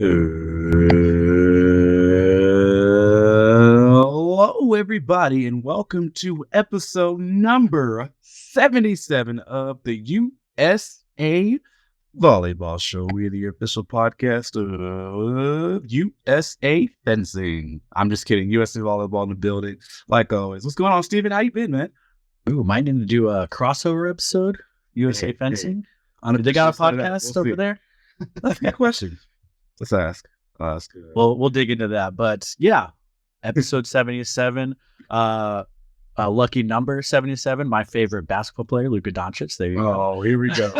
Hello, everybody, and welcome to episode number 77 of the USA Volleyball Show. We're the official podcast of USA Fencing. I'm just kidding. USA Volleyball in the building, like always. What's going on, Stephen? How you been, man? Ooh, might need to do a crossover episode. USA Fencing. They got a podcast over there? That's a good question. Let's ask. We'll dig into that. But yeah, episode 77. Lucky number 77. My favorite basketball player, Luka Doncic. There you go. Oh, here we go.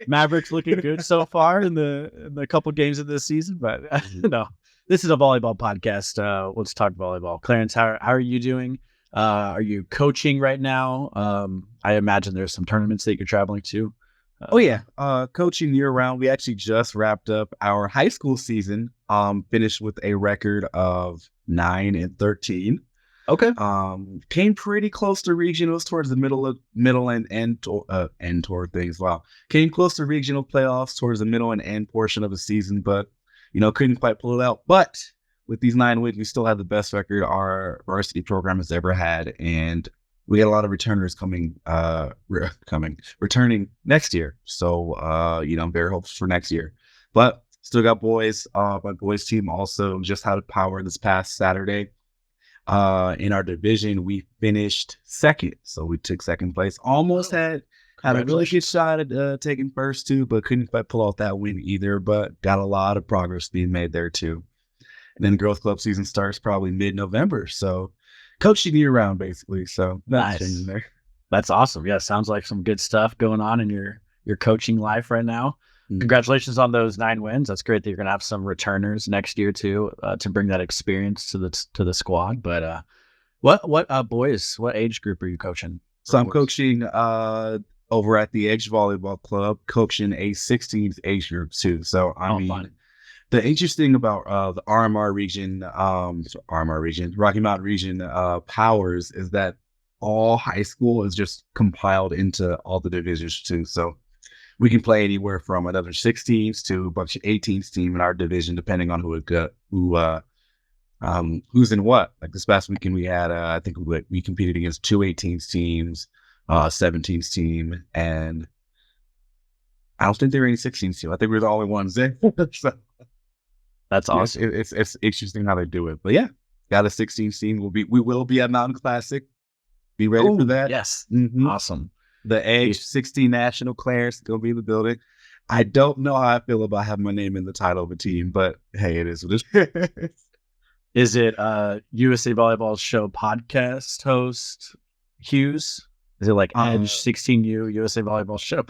Mavericks looking good so far in the couple games of this season. But no, this is a volleyball podcast. Let's talk volleyball. Clarence, how are you doing? Are you coaching right now? I imagine there's some tournaments that you're traveling to. Coaching year round. We actually just wrapped up our high school season. Finished with a record of 9-13. Okay. Came pretty close to regionals towards the middle and end toward things. Wow. Came close to regional playoffs towards the middle and end portion of the season, but couldn't quite pull it out. But with these 9 wins, we still have the best record our varsity program has ever had, and we got a lot of returners returning next year. So, I'm very hopeful for next year. But still got boys. My boys team also just had a power this past Saturday. In our division, we finished second. So we took second place. Almost had a really good shot at taking first too, but couldn't quite pull off that win either. But got a lot of progress being made there too. And then Girls Club season starts probably mid-November. So coaching year round, basically. So nice. There. That's awesome. Yeah, sounds like some good stuff going on in your coaching life right now. Mm-hmm. Congratulations on those 9 wins. That's great that you're going to have some returners next year too, to bring that experience to the squad. But what boys? What age group are you coaching? So I'm coaching over at the Edge Volleyball Club, coaching a 16th age group too. So fun. The interesting about the RMR region, Rocky Mountain region powers is that all high school is just compiled into all the divisions too. So we can play anywhere from another 16s to a bunch of 18s team in our division, depending on who's in what. Like this past weekend, we had I think we competed against 2 18s teams, 17s team, and I don't think there were any 16s team. I think we were the only ones there. So, that's awesome. It's interesting how they do it. But yeah, got a 16 team. We will be at Mountain Classic. Be ready for that. Yes. Mm-hmm. Awesome. The Edge 16 National Clarence going to be in the building. I don't know how I feel about having my name in the title of a team, but hey, it is what it is. Is it USA Volleyball Show podcast host Hughes? Is it like Edge 16U USA Volleyball Show?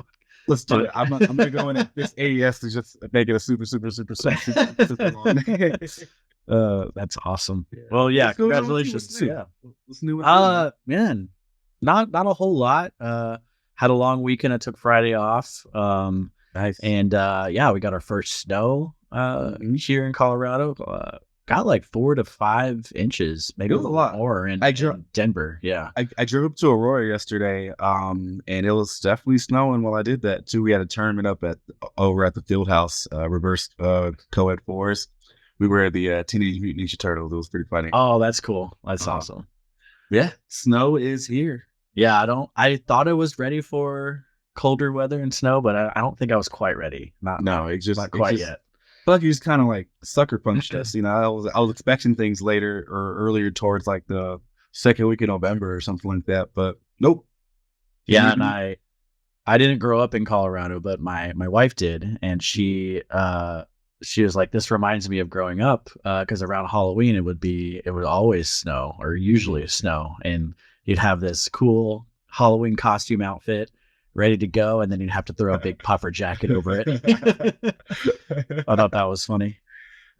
Let's do it. I'm going to go in at this AES to just make it a super long name. That's awesome. Yeah. Well, yeah, congratulations. What's new? Man, not a whole lot. Had a long weekend. I took Friday off. Nice. And we got our first snow here in Colorado. Got like 4 to 5 inches, maybe a lot more in Denver. Yeah. I drove up to Aurora yesterday, and it was definitely snowing while I did that too. We had a tournament over at the field house, reverse co-ed fours. We were the Teenage Mutant Ninja Turtles. It was pretty funny. Oh, that's cool. That's awesome. Yeah. Snow is here. Yeah. I thought I was ready for colder weather and snow, but I don't think I was quite ready. Not quite yet. I feel like you just kind of like sucker punched us. I was expecting things later or earlier towards like the second week of November or something like that, but nope. Yeah, and I didn't grow up in Colorado, but my wife did, and she was like, "This reminds me of growing up," because around Halloween it would always snow, or usually snow, and you'd have this cool Halloween costume outfit ready to go, and then you'd have to throw a big puffer jacket over it. I thought that was funny.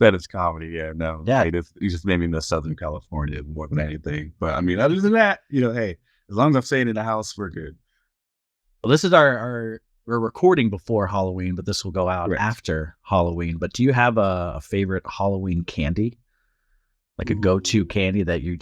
That is comedy, yeah. No, yeah, you just made me miss Southern California more than anything. But I mean, other than that, hey, as long as I'm staying in the house, we're good. Well, this is we're recording before Halloween, but this will go out after Halloween. But do you have a favorite Halloween candy, like a go-to candy that you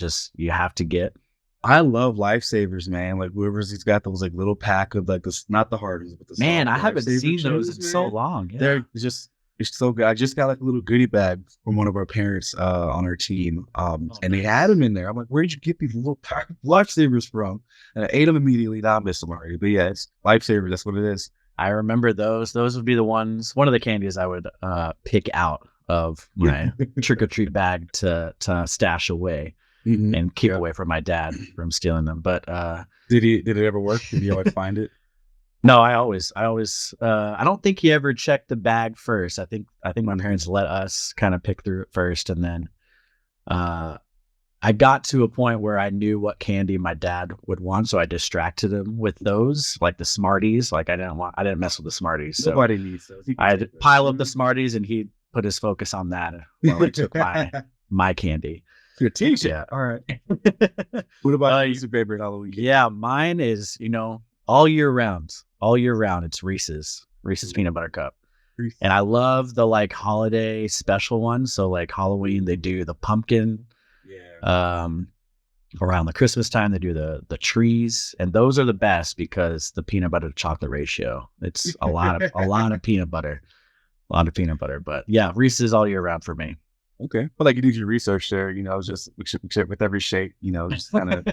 have to get? I love Lifesavers, man. Like whoever's got those like little pack of like this, not the hardest, but the man. I haven't seen those in so long. Yeah. They're just It's so good. I just got like a little goodie bag from one of our parents on our team. And they had them in there. I'm like, where did you get these little pack of lifesavers from? And I ate them immediately. Now I miss them already. But yeah, it's lifesavers. That's what it is. I remember those. Those would be the ones. One of the candies I would pick out of my trick or treat bag to stash away and keep away from my dad from stealing them. But did it ever work? Did you always find it? No, I always I don't think he ever checked the bag first. I think my parents let us kind of pick through it first, and then I got to a point where I knew what candy my dad would want, so I distracted him with those, like the Smarties. Like I didn't mess with the Smarties. So nobody needs those. I'd pile up the Smarties, and he'd put his focus on that while I took my candy. Your teacher. Yeah. All right. What about your favorite Halloween? Yeah, mine is, all year round. All year round, it's Reese's peanut butter cup. And I love the like holiday special ones. So like Halloween, they do the pumpkin. Yeah. Around the Christmas time, they do the trees, and those are the best because the peanut butter to chocolate ratio. It's a lot of peanut butter, But yeah, Reese's all year round for me. Okay. Well, like you did your research there, just with every shake, just kind of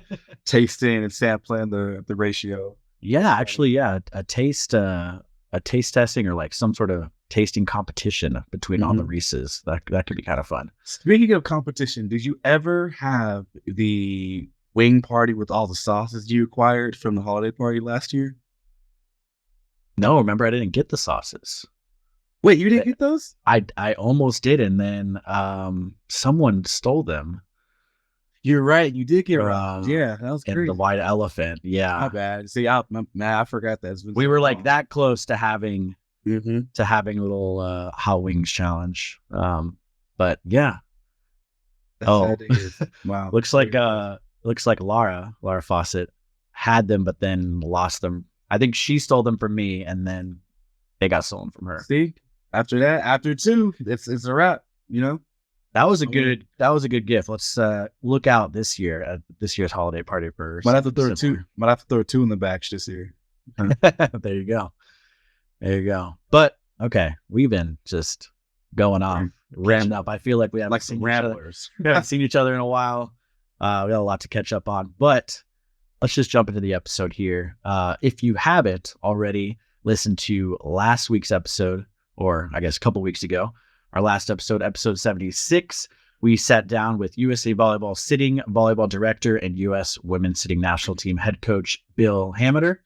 tasting and sampling the ratio. Yeah, actually, yeah, a taste testing or like some sort of tasting competition between all the Reese's. That could be kind of fun. Speaking of competition, did you ever have the wing party with all the sauces you acquired from the holiday party last year? No, remember I didn't get the sauces. Wait, you didn't get those? I almost did, and then someone stole them. You're right. You did get robbed. Yeah, that was crazy. The white elephant. Yeah, my bad. See, I forgot that. We were like that close to having a little Halloween challenge. But yeah. Wow. Looks like Lara Fawcett had them, but then lost them. I think she stole them from me, and then they got stolen from her. See, after two, it's a wrap. That was a good gift. Let's look out this year at this year's holiday party for. Might have to throw two. Might have to throw two in the batch this year. There you go. But okay, we've been just going on, ramped up. I feel like we haven't seen ramblers. We haven't seen each other in a while. We got a lot to catch up on, but let's just jump into the episode here. If you haven't already listened to last week's episode, or I guess a couple weeks ago. Our last episode 76, we sat down with USA Volleyball sitting volleyball director and U.S. women's sitting national team head coach Bill Hammeter.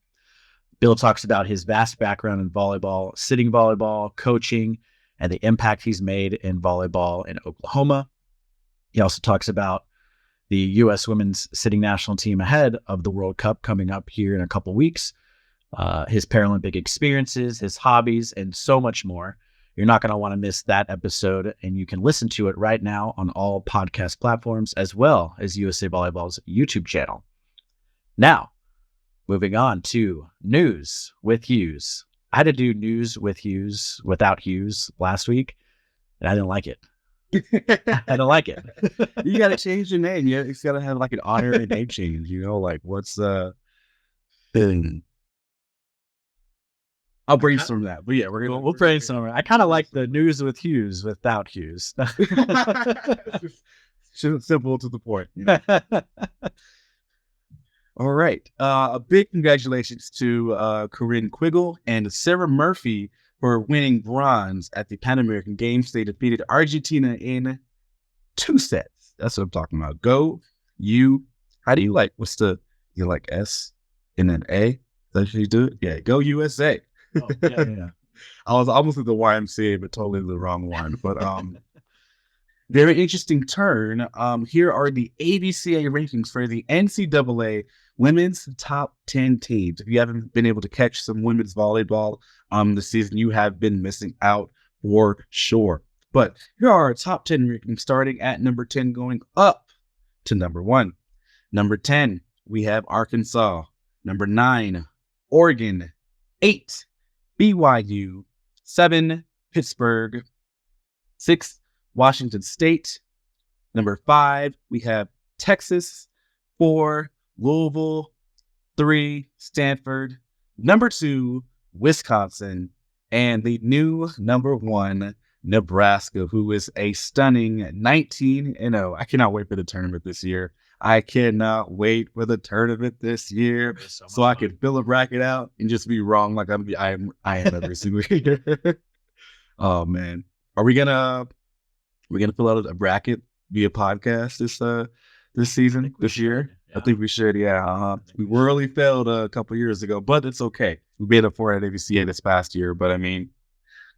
Bill talks about his vast background in volleyball, sitting volleyball, coaching, and the impact he's made in volleyball in Oklahoma. He also talks about the U.S. women's sitting national team ahead of the World Cup coming up here in a couple weeks, his Paralympic experiences, his hobbies, and so much more. You're not going to want to miss that episode, and you can listen to it right now on all podcast platforms as well as USA Volleyball's YouTube channel. Now, moving on to News with Hughes. I had to do News with Hughes without Hughes last week, and I didn't like it. I don't like it. You got to change your name. Yeah, it's got to have like an honorary name change. Like what's the thing? I'll brainstorm that, but yeah, we'll brainstorm. I kind of like the News with Hughes without Hughes. Simple to the point. All right. A big congratulations to Corinne Quiggle and Sarah Murphy for winning bronze at the Pan American Games. They defeated Argentina in 2 sets. That's what I'm talking about. Go you. How do you like? You like S and then A? That's how you do it? Yeah. Go USA. Oh, yeah. I was almost at the YMCA, but totally the wrong one. But very interesting turn. Here are the AVCA rankings for the NCAA women's top 10 teams. If you haven't been able to catch some women's volleyball this season, you have been missing out for sure. But here are our top 10 rankings, starting at number 10, going up to number 1. Number 10, we have Arkansas. Number 9, Oregon. 8, BYU. 7, Pittsburgh. 6, Washington State. Number 5, we have Texas. 4, Louisville. 3, Stanford. Number 2, Wisconsin. And the new number 1, Nebraska, who is a stunning 19-0. I cannot wait for the tournament this year. I cannot wait for the tournament this year so I can fill a bracket out and just be wrong like I am every single year. Oh man, are we gonna fill out a bracket via podcast this season this year? Yeah. I think we should. Yeah, we really failed a couple years ago, but it's okay. We made up for it at ABCA this past year. But I mean,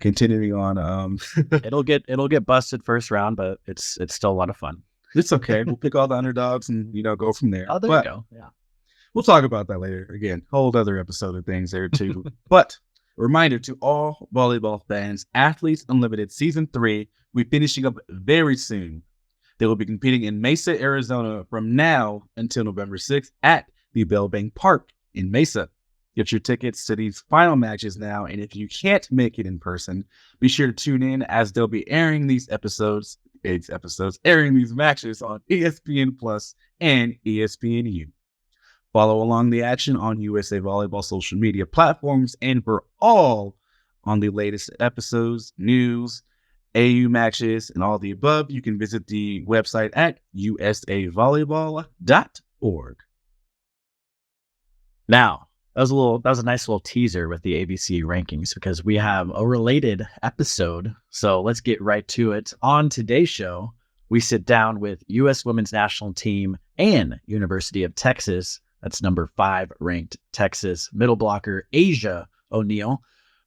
continuing on, it'll get busted first round, but it's still a lot of fun. It's okay. We'll pick all the underdogs and go from there. Oh, there you go. Yeah, we'll talk about that later. Again, whole other episode of things there too. But a reminder to all volleyball fans, Athletes Unlimited Season 3 will be finishing up very soon. They will be competing in Mesa, Arizona from now until November 6th at the Bell Bank Park in Mesa. Get your tickets to these final matches now, and if you can't make it in person, be sure to tune in as they'll be airing these matches on ESPN Plus and ESPNU. Follow along the action on USA Volleyball social media platforms, and for all on the latest episodes, news, AU matches, and all the above, you can visit the website at usavolleyball.org. Now, that was a nice little teaser with the ABC rankings because we have a related episode. So let's get right to it. On today's show, we sit down with U.S. Women's National Team and University of Texas. That's number 5 ranked Texas middle blocker, Asjia O'Neal.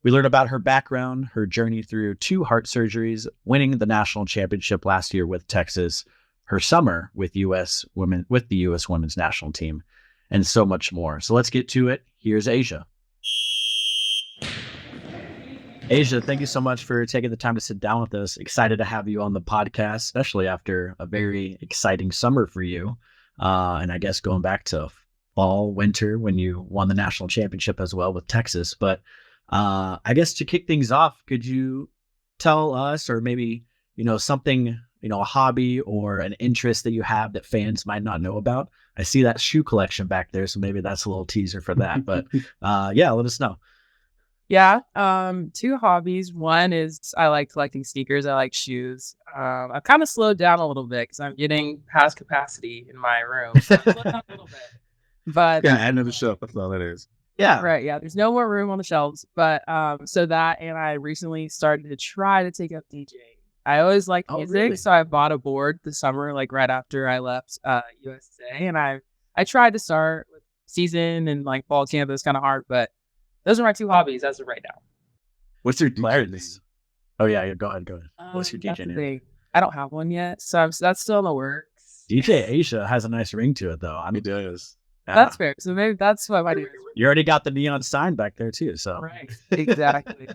We learn about her background, her journey through 2 heart surgeries, winning the national championship last year with Texas, her summer with the U.S. Women's National Team, and so much more. So let's get to it. Here's Asjia. Asjia, thank you so much for taking the time to sit down with us. Excited to have you on the podcast, especially after a very exciting summer for you. And I guess going back to fall, winter, when you won the national championship as well with Texas. But I guess to kick things off, could you tell us, or maybe, something, a hobby or an interest that you have that fans might not know about? I see that shoe collection back there, so maybe that's a little teaser for that. But yeah, let us know. Yeah, 2 hobbies. One is I like collecting sneakers. I like shoes. I've kind of slowed down a little bit because I'm getting past capacity in my room. So I've slowed down a little bit. But yeah, add another shelf. That's all that is. Yeah. Right. Yeah. There's no more room on the shelves. But so that, and I recently started to try to take up DJing. I always liked music, really? So I bought a board this summer, like right after I left USA, and I tried to start with season and like fall camp. It was kind of hard, but those are my 2 hobbies as of right now. What's your DJ name? Oh yeah, go ahead. What's your That's DJ the name? thing. I don't have one yet, so that's still in the works. DJ Asjia has a nice ring to it, though. It does. Yeah. That's fair. So maybe that's what I do. You already got the neon sign back there too. So Right. Exactly.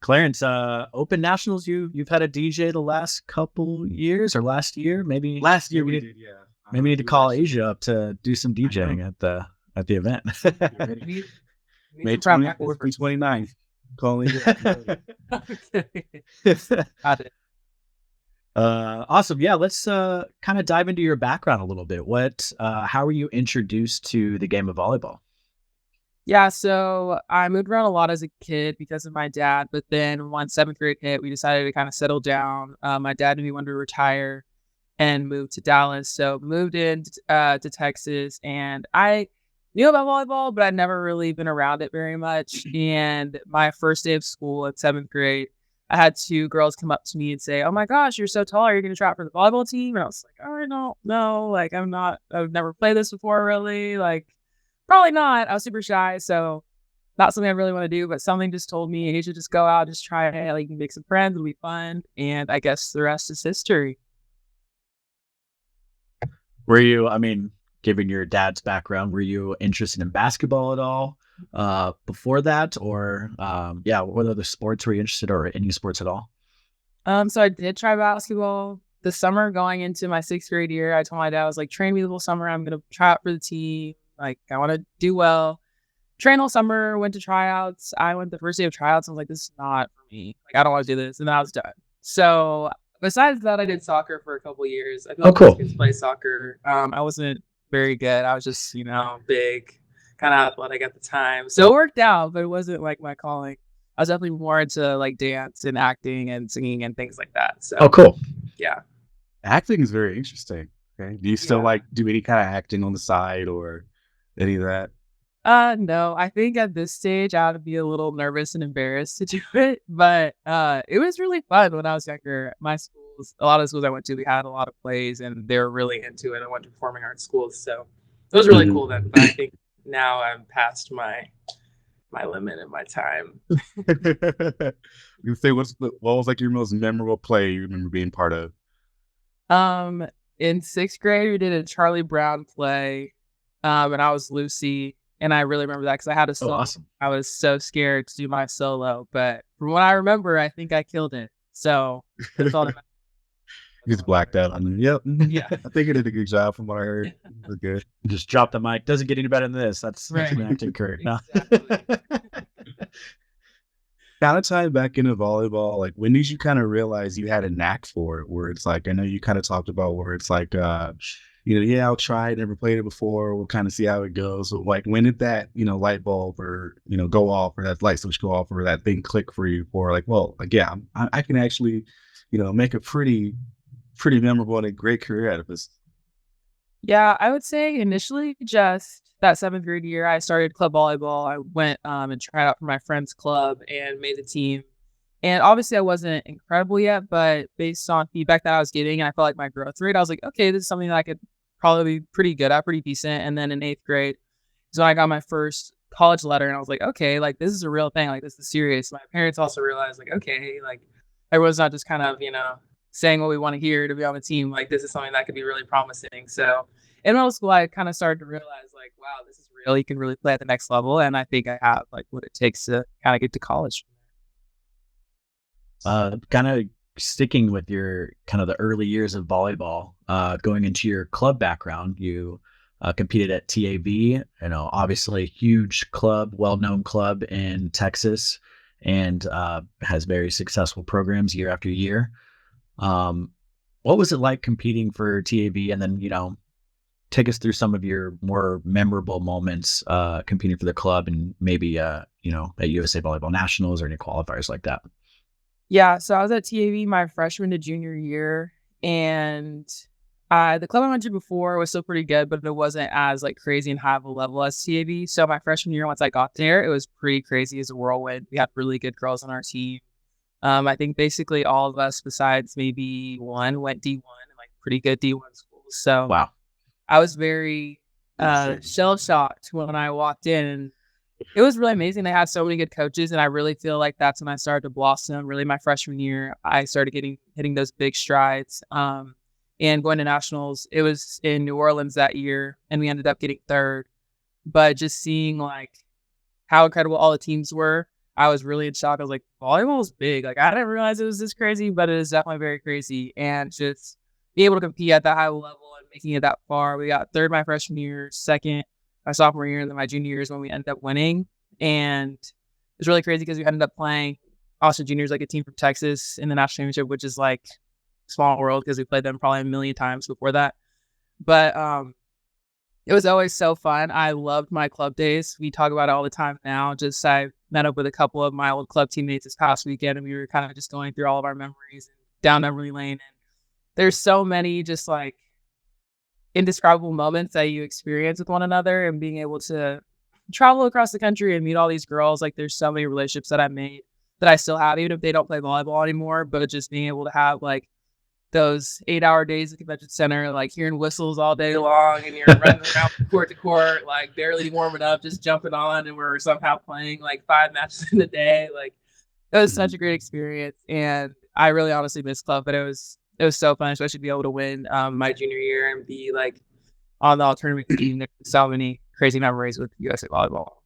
Clarence, Open Nationals, you've had a DJ the last couple years or last year, maybe. Last year we did, yeah. Maybe we need to call Asjia up to do some DJing at the event. May 24th and 29th. Calling it. Got it. Awesome. Yeah, let's kind of dive into your background a little bit. How were you introduced to the game of volleyball? Yeah, so I moved around a lot as a kid because of my dad, but then once 7th grade hit, we decided to kind of settle down. My dad knew he wanted to retire and move to Dallas, so moved in to Texas, and I knew about volleyball, but I'd never really been around it very much. And my first day of school in 7th grade, I had 2 girls come up to me and say, "Oh my gosh, you're so tall. Are you going to try out for the volleyball team?" And I was like, "Oh, no, like I've never played this before, really. Like, probably not." I was super shy, so not something I really want to do, but something just told me, "You should just go out, just try it. Like, you can make some friends. It'll be fun." And I guess the rest is history. Were you, given your dad's background, were you interested in basketball at all before that? Or, what other sports were you interested in, or any sports at all? So I did try basketball this summer going into my 6th grade year. I told my dad, I was like, train me the whole summer. I'm going to try out for the team. Like, I want to do well. Train all summer, went to tryouts. I went the first day of tryouts. I was like, this is not for me. Like, I don't want to do this. And then I was done. So besides that, I did soccer for a couple of years. I feel like cool. I could play soccer. I wasn't very good. I was just, big, kind of athletic at the time. So it worked out, but it wasn't like my calling. I was definitely more into like dance and acting and singing and things like that. So Oh, cool. yeah. Acting is very interesting. Okay. Do you still like do any kind of acting on the side or any of that? No, I think at this stage I would be a little nervous and embarrassed to do it, but it was really fun when I was younger. My schools, a lot of schools I went to, we had a lot of plays and they were really into it. I went to performing arts schools, so it was really cool then. But I think now I'm past my limit and my time. You say what was like your most memorable play you remember being part of? In 6th grade, we did a Charlie Brown play, and I was Lucy, and I really remember that because I had a solo. Awesome. I was so scared to do my solo, but from what I remember, I think I killed it. So that's all that matters. You just blacked out on it. Yep. Yeah. I think you did a good job from what I heard. It was good. Just drop the mic. Doesn't get any better than this. That's Right. an acting career. No. Exactly. Kind of tying back into volleyball, like when did you kind of realize you had a knack for it? Where it's like, I know you kind of talked about where it's like, yeah, I'll try it, never played it before. We'll kind of see how it goes. So like, when did that, light bulb or, go off or that light switch go off or that thing click for you for like, well, like, yeah, I can actually, make a pretty memorable and a great career out of this. Yeah, I would say initially just that 7th grade year, I started club volleyball. I went and tried out for my friend's club and made the team. And obviously, I wasn't incredible yet, but based on feedback that I was getting, I felt like my growth rate, I was like, okay, this is something that I could probably be pretty good at, pretty decent. And then in 8th grade is when I got my first college letter, and I was like, okay, like this is a real thing, like this is serious. My parents also realized, like, okay, like everyone's not just kind of, saying what we want to hear to be on the team. Like this is something that could be really promising. So in middle school, I kind of started to realize like, wow, this is real. You can really play at the next level. And I think I have like what it takes to kind of get to college. Kind of sticking with your kind of the early years of volleyball, going into your club background, you competed at TAV, obviously a huge club, well-known club in Texas, and has very successful programs year after year. What was it like competing for TAV, and then, take us through some of your more memorable moments competing for the club and maybe, at USA Volleyball Nationals or any qualifiers like that? Yeah, so I was at TAV my freshman to junior year, and the club I went to before was still pretty good, but it wasn't as like crazy and high of a level as TAV. So my freshman year, once I got there, it was pretty crazy as a whirlwind. We had really good girls on our team. I think basically all of us besides maybe one went D1 and like pretty good D1 schools. So Wow. I was very shell shocked when I walked in, and it was really amazing. They had so many good coaches, and I really feel like that's when I started to blossom. Really, my freshman year, I started hitting those big strides. And going to nationals, it was in New Orleans that year, and we ended up getting 3rd. But just seeing like how incredible all the teams were, I was really in shock. I was like, volleyball is big. Like I didn't realize it was this crazy, but it is definitely very crazy. And just be able to compete at that high level and making it that far. We got 3rd my freshman year, 2nd my sophomore year, and then my junior year is when we ended up winning. And it was really crazy because we ended up playing Austin Juniors, like a team from Texas, in the national championship, which is like small world because we played them probably a million times before that. But it was always so fun. I loved my club days. We talk about it all the time now. Just I met up with a couple of my old club teammates this past weekend, and we were kind of just going through all of our memories down memory lane. And there's so many just like indescribable moments that you experience with one another, and being able to travel across the country and meet all these girls. Like there's so many relationships that I made that I still have, even if they don't play volleyball anymore, but just being able to have like those 8-hour days at the convention center, like hearing whistles all day long, and you're running around court to court, like barely warming up, just jumping on, and we're somehow playing like 5 matches in a day. Like it was such a great experience, and I really honestly miss club, but it was so fun, especially to be able to win my junior year and be like on the alternative team. There's so many crazy memories with USA Volleyball.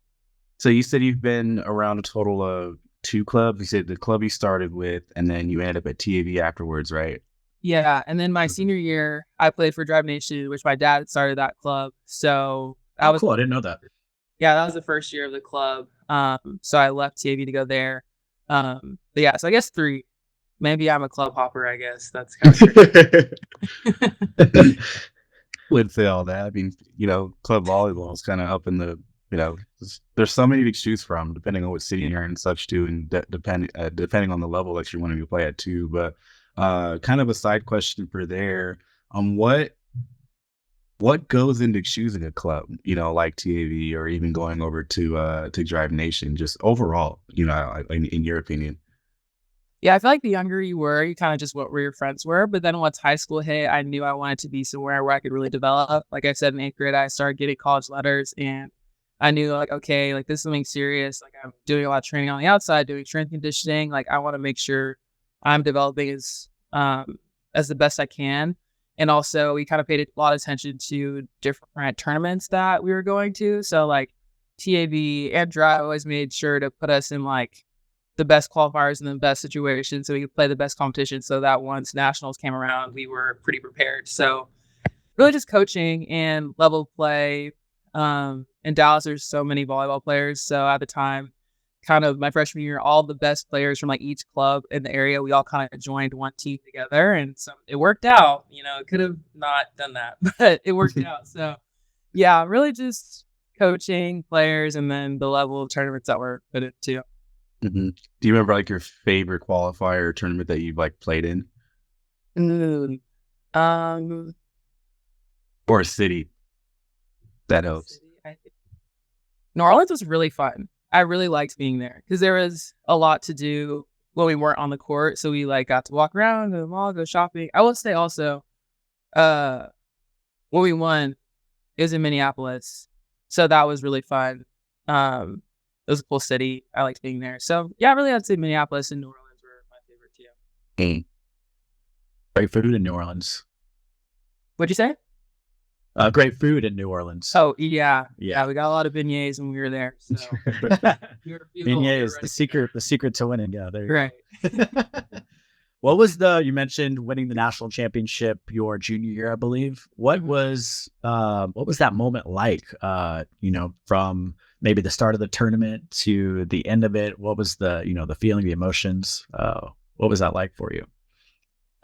So you said you've been around a total of 2 clubs. You said the club you started with, and then you ended up at TAV afterwards, right? Yeah, and then my senior year, I played for Drive Nation, which my dad started that club. So that was cool. I didn't know that. Yeah, that was the first year of the club. So I left TAV to go there. But yeah, so I guess 3. Maybe I'm a club hopper, I guess. That's kind of Wouldn't say all that. I mean, club volleyball is kind of up in the there's so many to choose from, depending on what city you're in and such too, and depending on the level that you're wanting to play at too. But kind of a side question for there, what goes into choosing a club, like TAV or even going over to Drive Nation, just overall, in your opinion? Yeah, I feel like the younger you were, you kind of just went where your friends were. But then once high school hit, I knew I wanted to be somewhere where I could really develop. Like I said, in 8th grade, I started getting college letters, and I knew like, okay, like this is something serious. Like I'm doing a lot of training on the outside, doing strength conditioning. Like I want to make sure I'm developing as the best I can. And also, we kind of paid a lot of attention to different tournaments that we were going to. So like TAV and Drive always made sure to put us in like the best qualifiers in the best situations so we could play the best competition, so that once nationals came around, we were pretty prepared. So really just coaching and level of play. In Dallas, there's so many volleyball players. So at the time, kind of my freshman year, all the best players from like each club in the area, we all kind of joined one team together. And so it worked out. It could have not done that, but it worked out. So yeah, really just coaching players and then the level of tournaments that we're put into. Mm-hmm. Do you remember like your favorite qualifier or tournament that you've like played in? Or a city that helps. New Orleans was really fun. I really liked being there because there was a lot to do when we weren't on the court. So we like got to walk around, go to the mall, go shopping. I will say also, when we won, it was in Minneapolis. So that was really fun. It was a cool city. I liked being there. So yeah, really, I'd say Minneapolis and New Orleans were my favorite too. Great food in New Orleans. What'd you say? Great food in New Orleans. Oh yeah. We got a lot of beignets when we were there. So beignets, the secret to winning. Yeah, there you go. What was you mentioned winning the national championship your junior year, I believe. What was that moment like? From maybe the start of the tournament to the end of it. What was the feeling, the emotions? What was that like for you?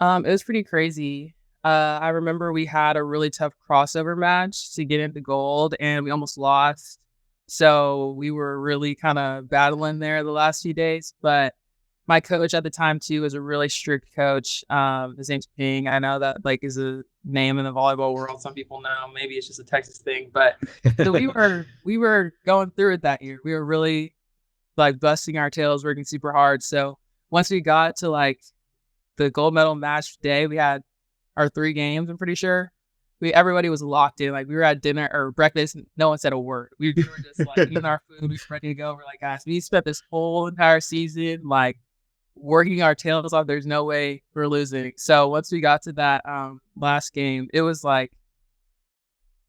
It was pretty crazy. I remember we had a really tough crossover match to get into gold, and we almost lost. So we were really kind of battling there the last few days. But my coach at the time too was a really strict coach. His name's Ping. I know that like is a name in the volleyball world. Some people know. Maybe it's just a Texas thing. But so we were going through it that year. We were really like busting our tails, working super hard. So once we got to like the gold medal match day, we had our 3 games, I'm pretty sure. Everybody was locked in. Like we were at dinner or breakfast, no one said a word. We were just like eating our food, we were ready to go. We're like, guys, we spent this whole entire season like working our tails off. There's no way we're losing. So once we got to that last game, it was like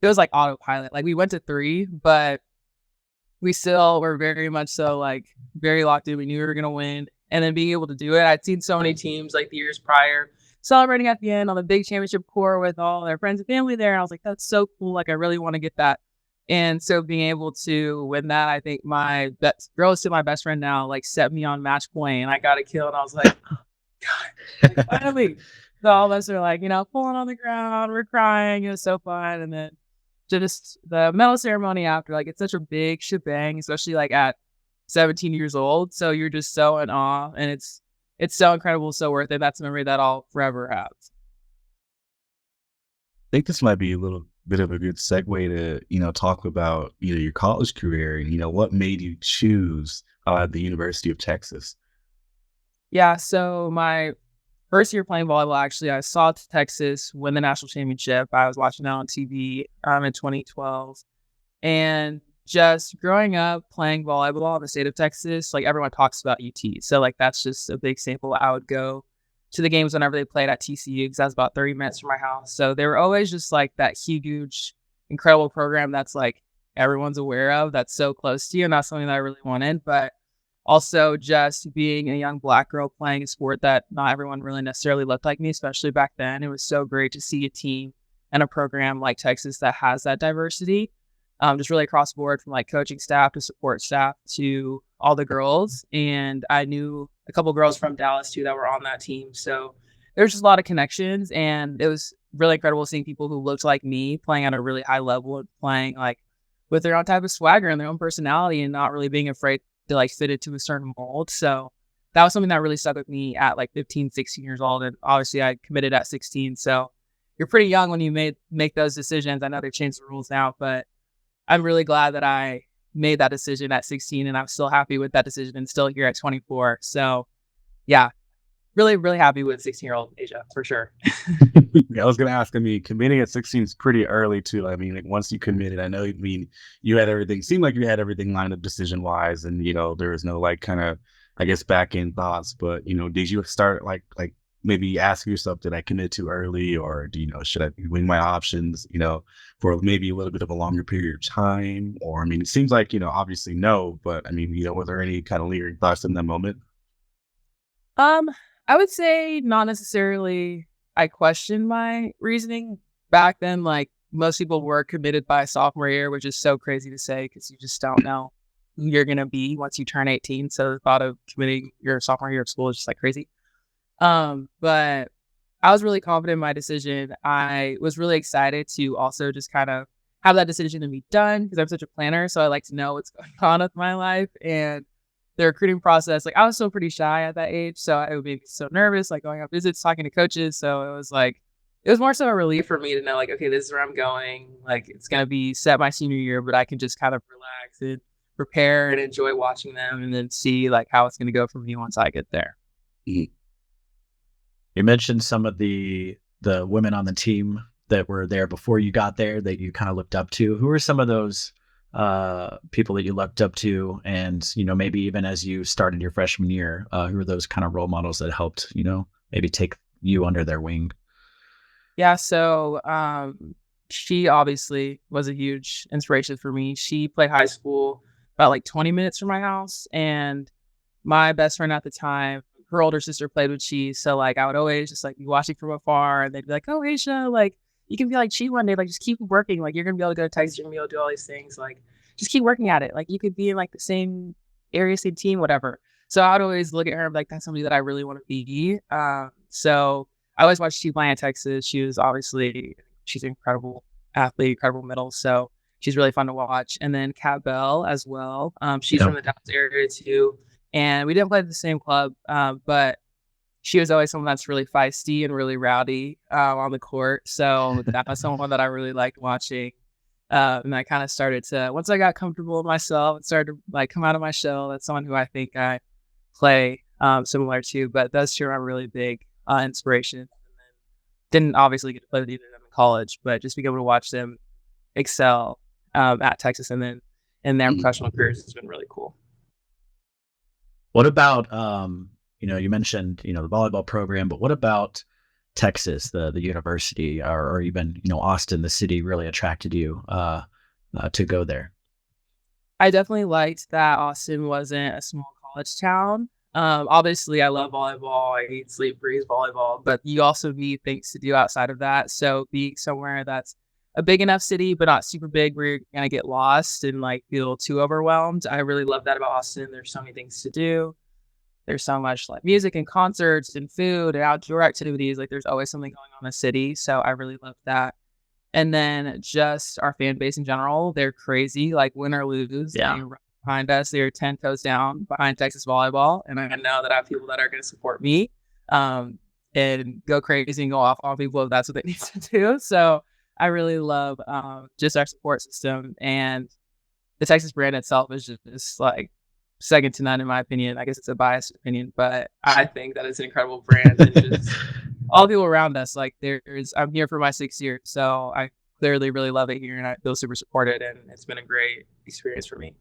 autopilot. Like we went to 3, but we still were very much so like very locked in. We knew we were gonna win. And then being able to do it, I'd seen so many teams like the years prior celebrating at the end on the big championship court with all their friends and family there. And I was like, that's so cool. Like, I really want to get that. And so being able to win that, I think my girl is still my best friend now, like set me on match point, and I got a kill. And I was like, oh, God, like, finally. So all of us are like, pulling on the ground. We're crying. It was so fun. And then just the medal ceremony after, like, it's such a big shebang, especially like at 17 years old. So you're just so in awe, and it's so incredible, so worth it. That's a memory that I'll forever have. I think this might be a little bit of a good segue to, talk about, your college career and, what made you choose the University of Texas. Yeah. So my first year playing volleyball, actually, I saw Texas win the national championship. I was watching that on TV in 2012. And just growing up playing volleyball in the state of Texas, like everyone talks about UT. So like that's just a big sample. I would go to the games whenever they played at TCU because that's about 30 minutes from my house. So they were always just like that huge, incredible program that's like everyone's aware of, that's so close to you. And that's something that I really wanted. But also just being a young Black girl playing a sport that not everyone really necessarily looked like me, especially back then. It was so great to see a team and a program like Texas that has that diversity. Just really across the board, from like coaching staff to support staff to all the girls. And I knew a couple girls from Dallas too that were on that team. So there's just a lot of connections, and it was really incredible seeing people who looked like me playing at a really high level and playing like with their own type of swagger and their own personality and not really being afraid to like fit into a certain mold. So that was something that really stuck with me at like 15, 16 years old. And obviously I committed at 16. So you're pretty young when you make those decisions. I know they've changed the rules now, but I'm really glad that I made that decision at 16 and I'm still happy with that decision and still here at 24. So yeah, really, really happy with 16-year-old Asjia for sure. I was gonna ask. I mean, committing at 16 is pretty early too. I mean, like once you committed, I know. I mean, you had everything. Seemed like you had everything lined up decision wise, and there was no like kind of, I guess, back end thoughts. But did you start like maybe ask yourself, did I commit too early, or should I wing my options? For maybe a little bit of a longer period of time, or I mean, it seems like obviously no, but I mean, were there any kind of lingering thoughts in that moment? I would say not necessarily. I questioned my reasoning back then. Like most people were committed by sophomore year, which is so crazy to say because you just don't know who you're going to be once you turn 18. So the thought of committing your sophomore year of school is just like crazy. But I was really confident in my decision. I was really excited to also just kind of have that decision to be done because I'm such a planner. So I like to know what's going on with my life and the recruiting process. Like I was still pretty shy at that age. So I would be so nervous, like going on visits, talking to coaches. So it was more so a relief for me to know like, okay, this is where I'm going. Like it's going to be set my senior year, but I can just kind of relax and prepare and enjoy watching them and then see like how it's going to go for me once I get there. You mentioned some of the women on the team that were there before you got there that you kind of looked up to. Who are some of those people that you looked up to, and maybe even as you started your freshman year, who are those kind of role models that helped maybe take you under their wing? Yeah, so she obviously was a huge inspiration for me. She played high school about like 20 minutes from my house, and my best friend at the time, her older sister played with Chi, so like I would always just like be watching from afar, and they'd be like, "Oh, Asjia, like you can be like Chi one day. Like just keep working. Like you're gonna be able to go to Texas. You're gonna be able to do all these things. Like just keep working at it. Like you could be in like the same area, same team, whatever." So I'd always look at her and be like, "That's somebody that I really want to be." So I always watched Chi play in Texas. She's an incredible athlete, incredible middle. So she's really fun to watch. And then Kat Bell as well. She's from the Dallas area too. And we didn't play at the same club, but she was always someone that's really feisty and really rowdy on the court. So that was someone that I really liked watching. And I kind of started to, once I got comfortable with myself and started to like come out of my shell, that's someone who I think I play similar to. But those two are a really big inspiration. And then didn't obviously get to play with either of them in college, but just being able to watch them excel at Texas and then in their professional careers has been really cool. What about, you mentioned, the volleyball program, but what about Texas, the university, or even, Austin, the city really attracted you to go there? I definitely liked that Austin wasn't a small college town. Obviously, I love volleyball. I eat, sleep, breathe volleyball, but you also need things to do outside of that. So being somewhere that's a big enough city, but not super big where you're going to get lost and like feel too overwhelmed. I really love that about Austin. There's so many things to do. There's so much like music and concerts and food and outdoor activities. Like there's always something going on in the city. So I really love that. And then just our fan base in general, they're crazy, like win or lose. Yeah. They run behind us. They're 10 toes down behind Texas volleyball. And I know that I have people that are going to support me and go crazy and go off on people if that's what they need to do. So I really love just our support system, and the Texas brand itself is just like second to none in my opinion. I guess it's a biased opinion, but I think that it's an incredible brand. And just all the people around us, like I'm here for my 6th year, so I clearly really love it here, and I feel super supported, and it's been a great experience for me.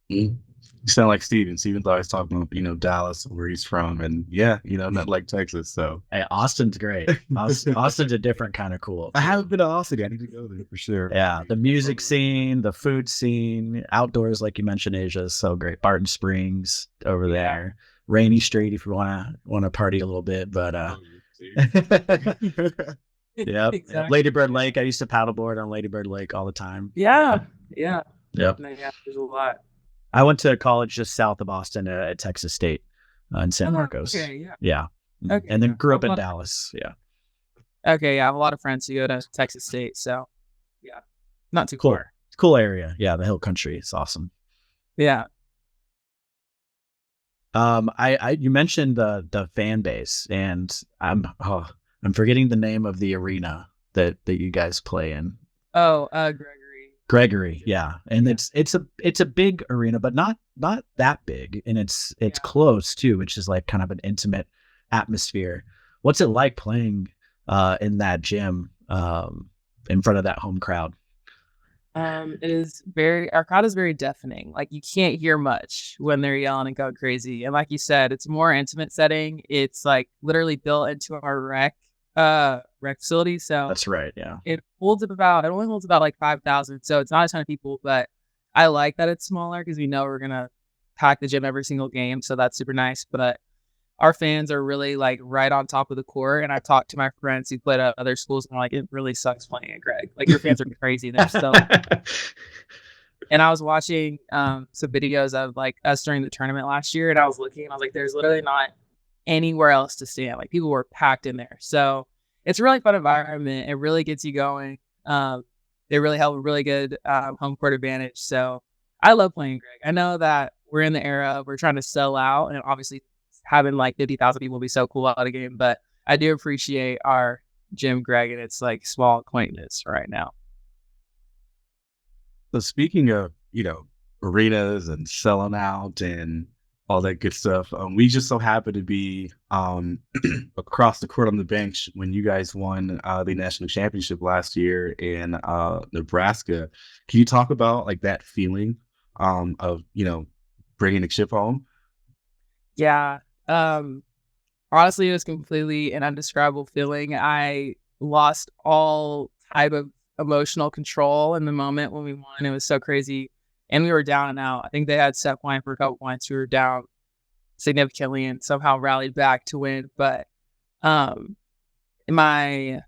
You sound like Stephen. Stephen's always talking about, Dallas, where he's from, and not like Texas. So hey, Austin's great. Austin's a different kind of cool. I haven't been to Austin. I need to go there for sure. Yeah, the music scene, the food scene, outdoors, like you mentioned, Asjia is so great. Barton Springs over there, Rainy Street if you want to party a little bit, but yeah, exactly. Lady Bird Lake. I used to paddleboard on Lady Bird Lake all the time. Yeah. Yep. Yeah, there's a lot. I went to college just south of Austin at Texas State in San Marcos. Okay, yeah. Okay, and then grew up in Dallas. Yeah. Okay, yeah, I have a lot of friends who go to Texas State, so yeah, not too cool. far. Cool area. Yeah, the hill country. It's awesome. Yeah. You mentioned the fan base, and I'm forgetting the name of the arena that you guys play in. Oh, Gregory. Yeah, and it's a big arena, but not that big, and it's close too, which is like kind of an intimate atmosphere. What's it like playing in that gym in front of that home crowd? Our crowd is very deafening. Like you can't hear much when they're yelling and going crazy. And like you said, it's a more intimate setting. It's like literally built into our rec facility. So that's right. Yeah. It only holds about like 5,000. So it's not a ton of people, but I like that it's smaller because we know we're going to pack the gym every single game. So that's super nice. But our fans are really like right on top of the court. And I've talked to my friends who played at other schools and they're like, it really sucks playing at Greg. Like your fans are crazy. They're so. And I was watching some videos of like us during the tournament last year, and I was looking and I was like, there's literally not anywhere else to stand. Like people were packed in there. So it's a really fun environment. It really gets you going. They really help a really good home court advantage. So I love playing Greg. I know that we're in the era of we're trying to sell out, and obviously having like 50,000 people will be so cool out of the game, but I do appreciate our gym, Greg, and it's like small quaintness right now. So speaking of, arenas and selling out and all that good stuff, we just so happened to be across the court on the bench when you guys won the national championship last year in Nebraska. Can you talk about like that feeling of, bringing the chip home? Yeah. Honestly, it was completely an undescribable feeling. I lost all type of emotional control in the moment when we won. It was so crazy. And we were down and out. I think they had set point for a couple points. We were down significantly and somehow rallied back to win. But in my,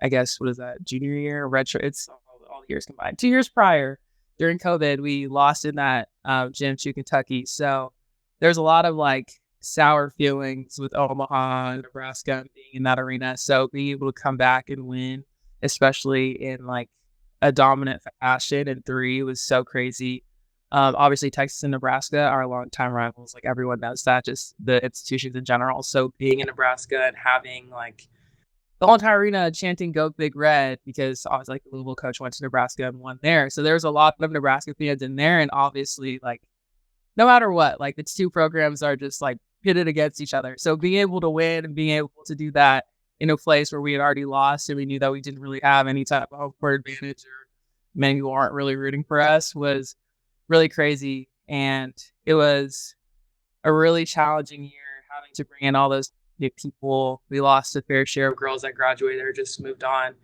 I guess, what is that, junior year, retro, it's all the years combined. 2 years prior, during COVID, we lost in that gym to Kentucky. So there's a lot of like sour feelings with Omaha and Nebraska and being in that arena. So being able to come back and win, especially in like a dominant fashion in 3, was so crazy. Obviously Texas and Nebraska are longtime rivals. Like everyone knows that, just the institutions in general. So being in Nebraska and having like the whole entire arena chanting "Go Big Red" because obviously like the Louisville coach went to Nebraska and won there. So there's a lot of Nebraska fans in there, and obviously like no matter what, like the 2 programs are just like pitted against each other. So being able to win and being able to do that in a place where we had already lost and we knew that we didn't really have any type of home court advantage or many people aren't really rooting for us was really crazy. And it was a really challenging year having to bring in all those new people. We lost a fair share of girls that graduated or just moved on.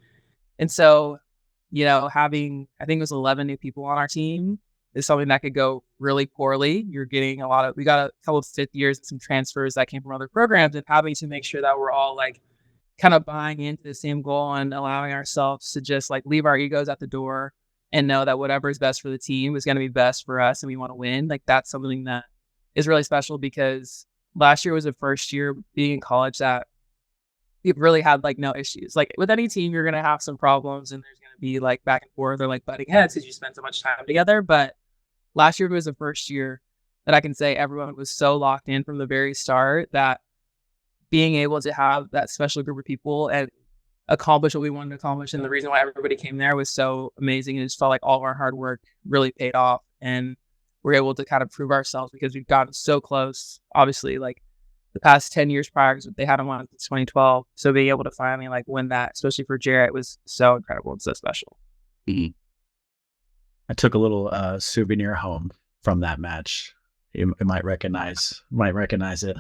And so, having, I think it was 11 new people on our team is something that could go really poorly. We got a couple of 5th years and some transfers that came from other programs, and having to make sure that we're all like kind of buying into the same goal and allowing ourselves to just like leave our egos at the door and know that whatever is best for the team is going to be best for us and we want to win. Like that's something that is really special because last year was the first year being in college that we really had like no issues. Like with any team, you're going to have some problems and there's going to be like back and forth or like butting heads because you spend so much time together. But last year was the first year that I can say everyone was so locked in from the very start that being able to have that special group of people and accomplish what we wanted to accomplish. And the reason why everybody came there was so amazing. And it just felt like all of our hard work really paid off. And we're able to kind of prove ourselves because we've gotten so close. Obviously, like the past 10 years prior, they hadn't won since 2012. So being able to finally like win that, especially for Jarrett, was so incredible and so special. Mm-hmm. I took a little souvenir home from that match. You might recognize it.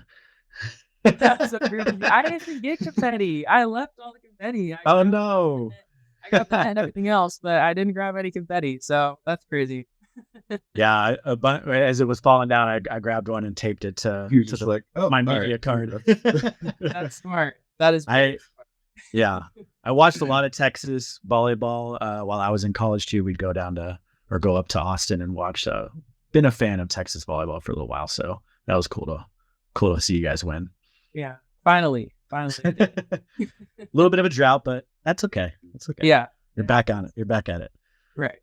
That's so crazy. I didn't even get confetti. I left all the confetti. Oh no! I got that and everything else, but I didn't grab any confetti. So that's crazy. Yeah, as it was falling down, I grabbed one and taped it to my media card. That's smart. That is. Yeah, I watched a lot of Texas volleyball while I was in college too. We'd go up to Austin and watch. Been a fan of Texas volleyball for a little while, so that was cool to see you guys win. Yeah, finally. A little bit of a drought, but that's okay. It's okay. Yeah, you're back on it. You're back at it. Right.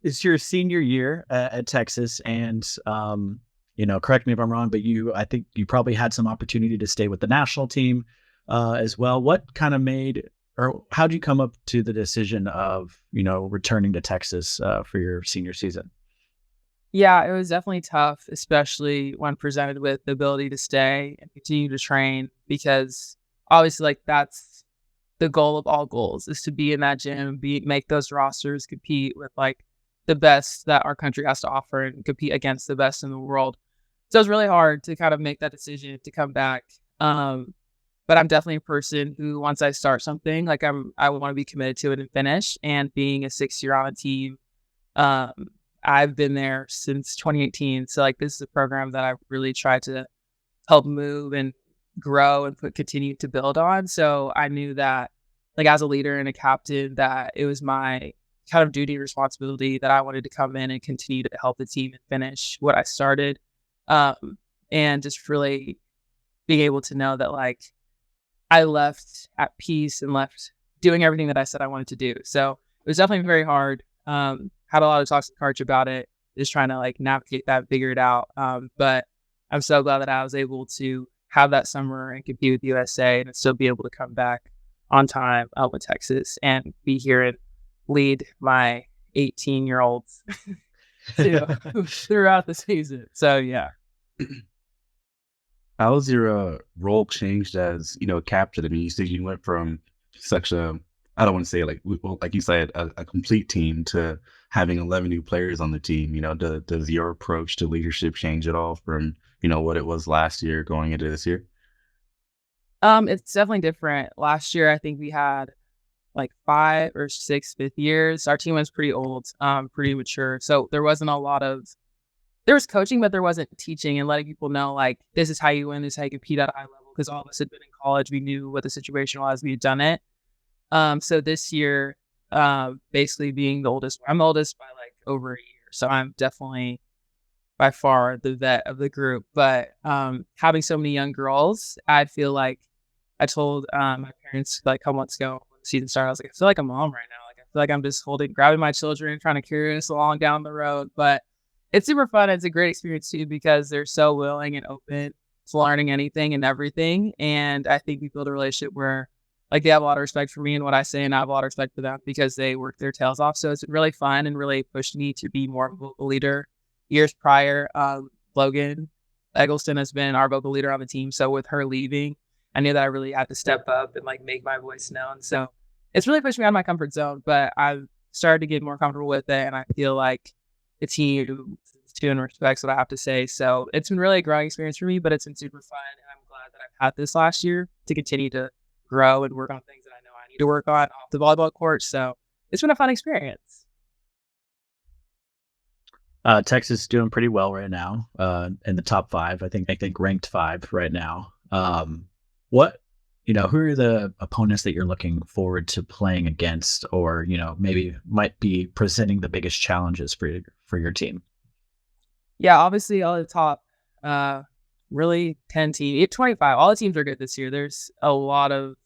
It's your senior year at Texas, and correct me if I'm wrong, but I think you probably had some opportunity to stay with the national team as well. What kind of made, or how did you come up to the decision of returning to Texas for your senior season? Yeah, it was definitely tough, especially when presented with the ability to stay and continue to train, because obviously, like, that's the goal of all goals, is to be in that gym, make those rosters, compete with like the best that our country has to offer and compete against the best in the world. So it's really hard to kind of make that decision to come back. But I'm definitely a person who, once I start something, like I want to be committed to it and finish. And being a 6 year on a team, um, I've been there since 2018. So like this is a program that I've really tried to help move and grow and continue to build on. So I knew that, like, as a leader and a captain, that it was my kind of duty and responsibility that I wanted to come in and continue to help the team and finish what I started. And just really being able to know that, like, I left at peace and left doing everything that I said I wanted to do. So it was definitely very hard. Had a lot of talks with Coach about it, just trying to like navigate that, figure it out. But I'm so glad that I was able to have that summer and compete with USA and still be able to come back on time with Texas and be here and lead my 18-year-olds throughout the season. So, yeah. How was your role changed as, captain? I mean, you said you went from such a, I don't want to say like you said, a complete team to having 11 new players on the team. Does your approach to leadership change at all from, what it was last year going into this year? It's definitely different. Last year, I think we had like 5 or 6 fifth years. Our team was pretty old, pretty mature. So there wasn't a lot of, there was coaching, but there wasn't teaching and letting people know, like, this is how you win, this is how you compete at a high level. Because all of us had been in college. We knew what the situation was. We had done it. So this year, basically being the oldest, I'm the oldest by like over a year. So I'm definitely by far the vet of the group. But having so many young girls, I feel like I told my parents like a couple months ago when the season started, I was like, I feel like a mom right now. Like, I feel like I'm just grabbing my children, trying to carry us along down the road. But it's super fun. It's a great experience too, because they're so willing and open to learning anything and everything. And I think we build a relationship where, like, they have a lot of respect for me and what I say, and I have a lot of respect for them because they work their tails off. So it's really fun and really pushed me to be more of a vocal leader. Years prior, Logan Eggleston has been our vocal leader on the team. So with her leaving, I knew that I really had to step up and like make my voice known. So it's really pushed me out of my comfort zone, but I've started to get more comfortable with it. And I feel like the team too and respects what I have to say. So it's been really a growing experience for me, but it's been super fun. And I'm glad that I've had this last year to continue to grow and work on things that I know I need to work on off the volleyball court. So it's been a fun experience. Texas is doing pretty well right now, in the top 5. I think ranked 5 right now. Who are the opponents that you're looking forward to playing against, or maybe might be presenting the biggest challenges for your team? Yeah, obviously all the top, really 10 teams, 25. All the teams are good this year. There's a lot of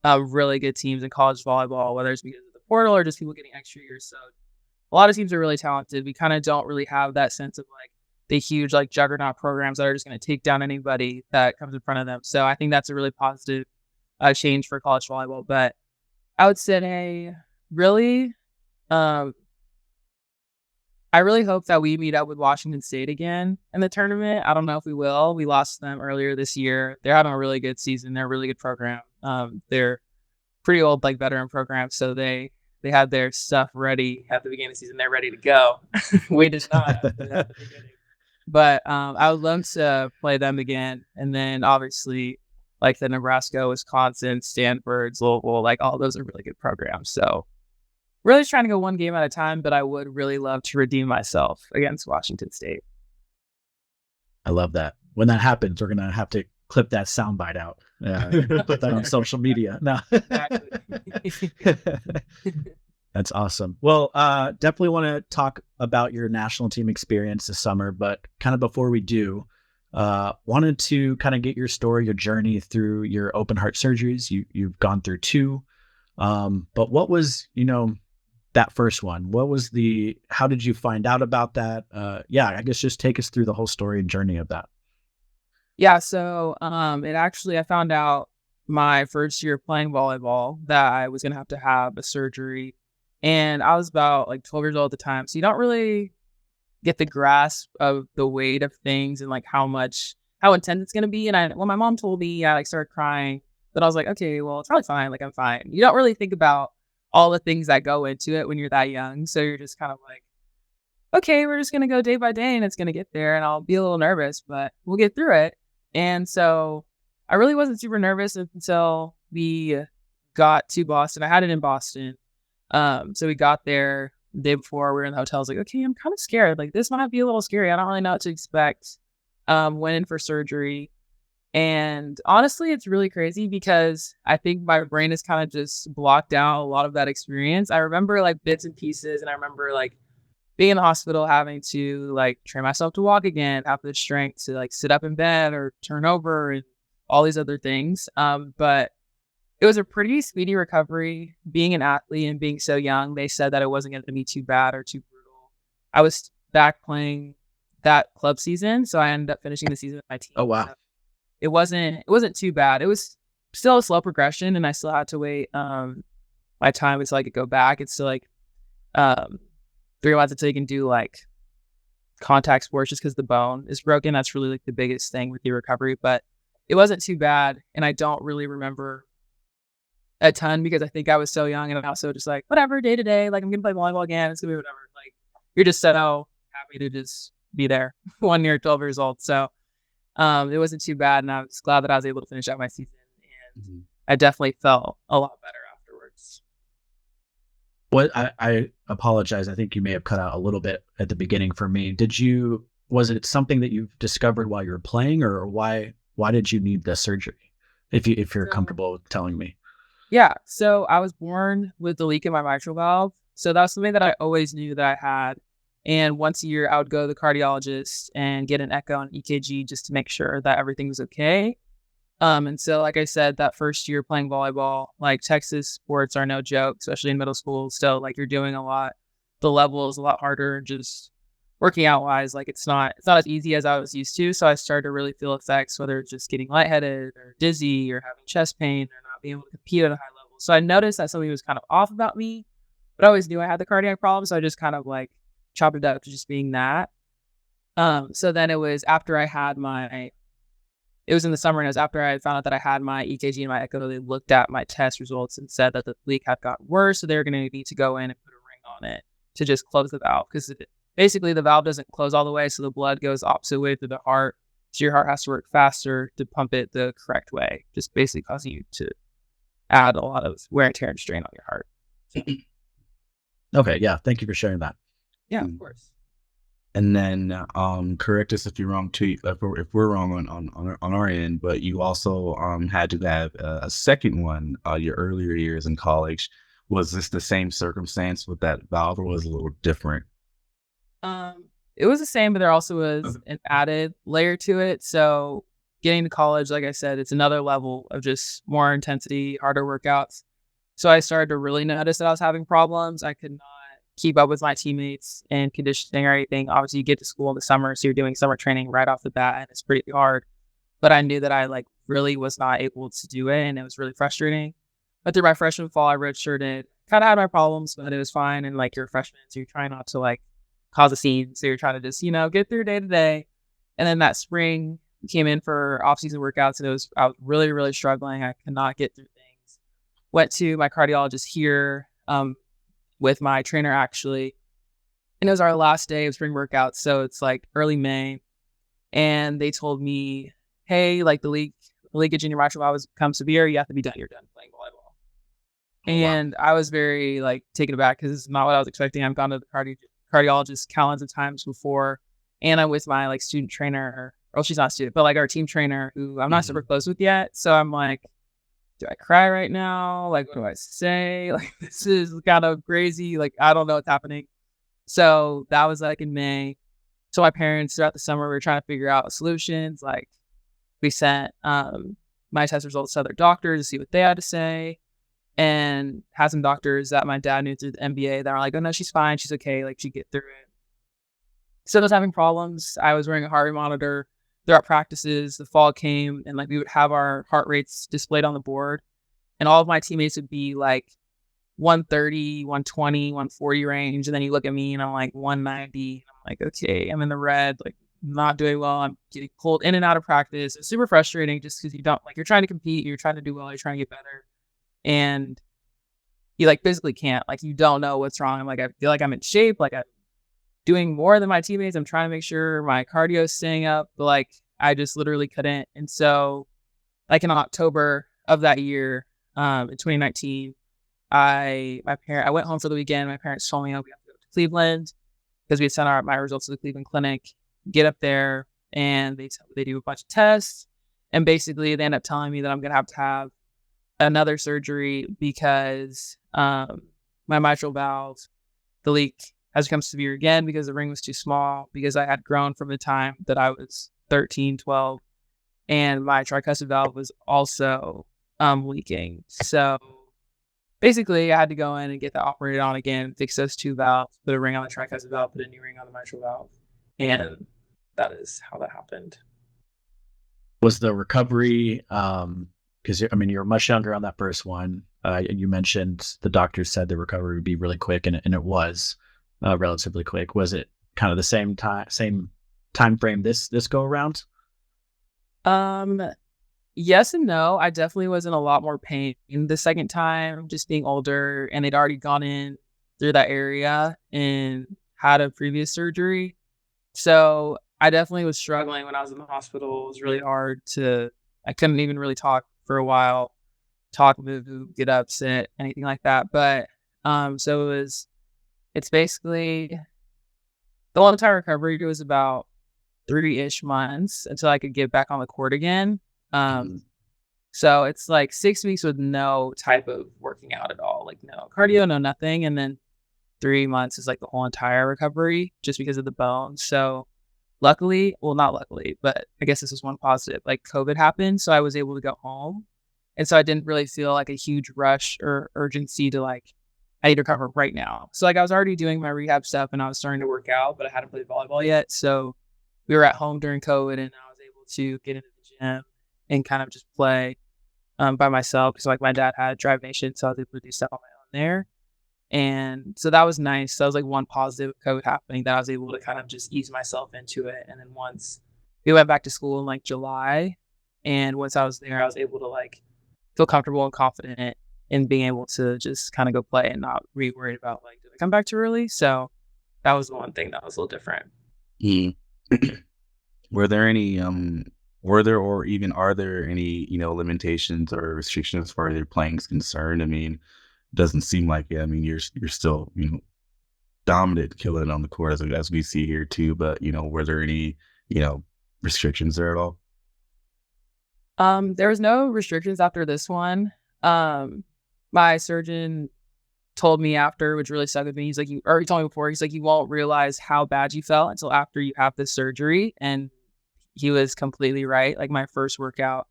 really good teams in college volleyball, whether it's because of the portal or just people getting extra years. So a lot of teams are really talented. We kind of don't really have that sense of like the huge like juggernaut programs that are just going to take down anybody that comes in front of them. So I think that's a really positive change for college volleyball. But I would say really, I really hope that we meet up with Washington State again in the tournament. I don't know if we will. We lost them earlier this year. They're having a really good season. They're a really good program. They're pretty old, like veteran program. So they had their stuff ready at the beginning of the season. They're ready to go. We did not at the beginning. But I would love to play them again. And then obviously like the Nebraska, Wisconsin, Stanford's, Louisville, like all those are really good programs. So really just trying to go one game at a time, but I would really love to redeem myself against Washington State. I love that. When that happens, we're going to have to clip that soundbite out. Put that on social media. No. That's awesome. Well, definitely want to talk about your national team experience this summer, but kind of before we do, wanted to kind of get your story, your journey through your open heart surgeries. You've gone through 2. But what was, that first one. How did you find out about that? I guess just take us through the whole story and journey of that. Yeah, so I found out my first year playing volleyball that I was gonna have to have a surgery, and I was about like 12 years old at the time. So you don't really get the grasp of the weight of things and like how intense it's gonna be. And when my mom told me, I like started crying, but I was like, okay, well, it's probably fine. Like I'm fine. You don't really think about all the things that go into it when you're that young. So you're just kind of like, okay, we're just gonna go day by day and it's gonna get there and I'll be a little nervous, but we'll get through it. And so I really wasn't super nervous until we got to Boston. I had it in Boston. So we got there the day before. We were in the hotel. I was like, okay, I'm kind of scared. Like this might be a little scary. I don't really know what to expect. Went in for surgery. And honestly, it's really crazy because I think my brain has kind of just blocked out a lot of that experience. I remember like bits and pieces, and I remember like being in the hospital, having to like train myself to walk again, have the strength to like sit up in bed or turn over and all these other things. But it was a pretty speedy recovery. Being an athlete and being so young, they said that it wasn't going to be too bad or too brutal. I was back playing that club season, so I ended up finishing the season with my team. Oh wow. So it wasn't too bad. It was still a slow progression, and I still had to wait my time until I could go back. It's still like 3 months until you can do like contact sports just because the bone is broken. That's really like the biggest thing with the recovery, but it wasn't too bad. And I don't really remember a ton because I think I was so young and I'm also just like, whatever, day to day, like I'm going to play volleyball again. It's going to be whatever. Like you're just so happy to just be there 1 year, 12 years old. So it wasn't too bad. And I was glad that I was able to finish out my season. And I definitely felt a lot better afterwards. What I apologize. I think you may have cut out a little bit at the beginning for me. Was it something that you've discovered while you were playing, or why did you need the surgery? If you're comfortable with telling me. Yeah. So I was born with a leak in my mitral valve. So that was something that I always knew that I had. And once a year I would go to the cardiologist and get an echo and EKG just to make sure that everything was okay. And so, like I said, that first year playing volleyball, like Texas sports are no joke, especially in middle school. So like you're doing a lot, the level is a lot harder, just working out wise. Like it's not as easy as I was used to. So I started to really feel effects, whether it's just getting lightheaded or dizzy or having chest pain or not being able to compete at a high level. So I noticed that something was kind of off about me, but I always knew I had the cardiac problem. So I just kind of like chopped it up to just being that. So then it was after I had it was in the summer, and it was after I found out that I had my EKG and my echo. They looked at my test results and said that the leak had gotten worse. So they were going to need to go in and put a ring on it to just close the valve. Because basically the valve doesn't close all the way. So the blood goes opposite way through the heart. So your heart has to work faster to pump it the correct way. Just basically causing you to add a lot of wear and tear and strain on your heart. So. Okay. Yeah. Thank you for sharing that. Yeah, of course. And then correct us if you're wrong too, if we're wrong on our end, but you also had to have a second one your earlier years in college. Was this the same circumstance with that valve, or was it a little different? It was the same, but there also was an added layer to it. So getting to college, like I said, it's another level of just more intensity, harder workouts. So I started to really notice that I was having problems. I could not keep up with my teammates and conditioning or anything. Obviously, you get to school in the summer, so you're doing summer training right off the bat, and it's pretty hard. But I knew that I like really was not able to do it, and it was really frustrating. But through my freshman fall, I redshirted. Kind of had my problems, but it was fine. And like you're a freshman, so you're trying not to like cause a scene. So you're trying to just get through day to day. And then that spring came in for off-season workouts, and I was really, really struggling. I could not get through things. Went to my cardiologist here. With my trainer actually, and it was our last day of spring workouts, so it's like early May, and they told me, hey, like the leakage in your mitral valve has become severe, you have to be done, you're done playing volleyball. And wow. I was very like taken aback because it's not what I was expecting. I've gone to the cardiologist countless of times before, and I'm with my like student trainer, or she's not a student, but like our team trainer who I'm not super close with yet. So I'm like, do I cry right now? Like, what do I say? Like, this is kind of crazy. Like, I don't know what's happening. So that was like in May. So my parents throughout the summer, we were trying to figure out solutions. Like we sent my test results to other doctors to see what they had to say. and had some doctors that my dad knew through the NBA that were like, oh no, she's fine, she's okay, like she get through it. Still was having problems. I was wearing a heart rate monitor throughout practices. The fall came, and like we would have our heart rates displayed on the board, and all of my teammates would be like 130, 120, 140 range. And then you look at me and I'm like 190. I'm like, okay, I'm in the red, like not doing well. I'm getting pulled in and out of practice. It's super frustrating just because you don't like, you're trying to compete, you're trying to do well, you're trying to get better. And you like physically can't, like, you don't know what's wrong. I'm like, I feel like I'm in shape. Like I'm doing more than my teammates. I'm trying to make sure my cardio is staying up, but like, I just literally couldn't. And so like in October of that year, in 2019, I went home for the weekend. My parents told me, oh, we have to go to Cleveland because we had sent my results to the Cleveland Clinic. Get up there and they do a bunch of tests, and basically they end up telling me that I'm gonna have another surgery because my mitral valve, the leak has become severe again because the ring was too small, because I had grown from the time that I was 13, 12, and my tricuspid valve was also leaking. So basically, I had to go in and get that operated on again, fix those two valves, put a ring on the tricuspid valve, put a new ring on the mitral valve. And that is how that happened. Was the recovery, because I mean, you were much younger on that first one. You mentioned the doctors said the recovery would be really quick, and it was relatively quick. Was it kind of the same time frame this go around? Yes and no. I definitely was in a lot more pain the second time, just being older, and they'd already gone in through that area and had a previous surgery. So I definitely was struggling when I was in the hospital. It was really hard I couldn't even really talk for a while, move, get up, sit, anything like that. But so it's basically the whole entire recovery was about 3-ish months until I could get back on the court again. So it's like 6 weeks with no type of working out at all, like no cardio, no nothing. And then 3 months is like the whole entire recovery just because of the bone. So luckily, well, not luckily, but I guess this is one positive, like COVID happened. So I was able to go home. And so I didn't really feel like a huge rush or urgency to like, I need to recover right now. So like I was already doing my rehab stuff and I was starting to work out, but I hadn't played volleyball yet. So we were at home during COVID and I was able to get into the gym and kind of just play by myself. Because like my dad had Drive Nation, so I was able to do stuff on my own there. And so that was nice. That was like one positive of COVID happening, that I was able to kind of just ease myself into it. And then once we went back to school in like July, and once I was there, I was able to like feel comfortable and confident in being able to just kind of go play and not be worried about like, did I come back too early? So that was the one thing that was a little different. Were there any or are there any, limitations or restrictions as far as your playing is concerned? I mean, doesn't seem like it. I mean, you're still, dominant, killing on the court as we see here too. But, were there any, restrictions there at all? There was no restrictions after this one. My surgeon told me after, which really stuck with me. He's like, he told me before, he's like, you won't realize how bad you felt until after you have this surgery. And he was completely right. Like my first workout,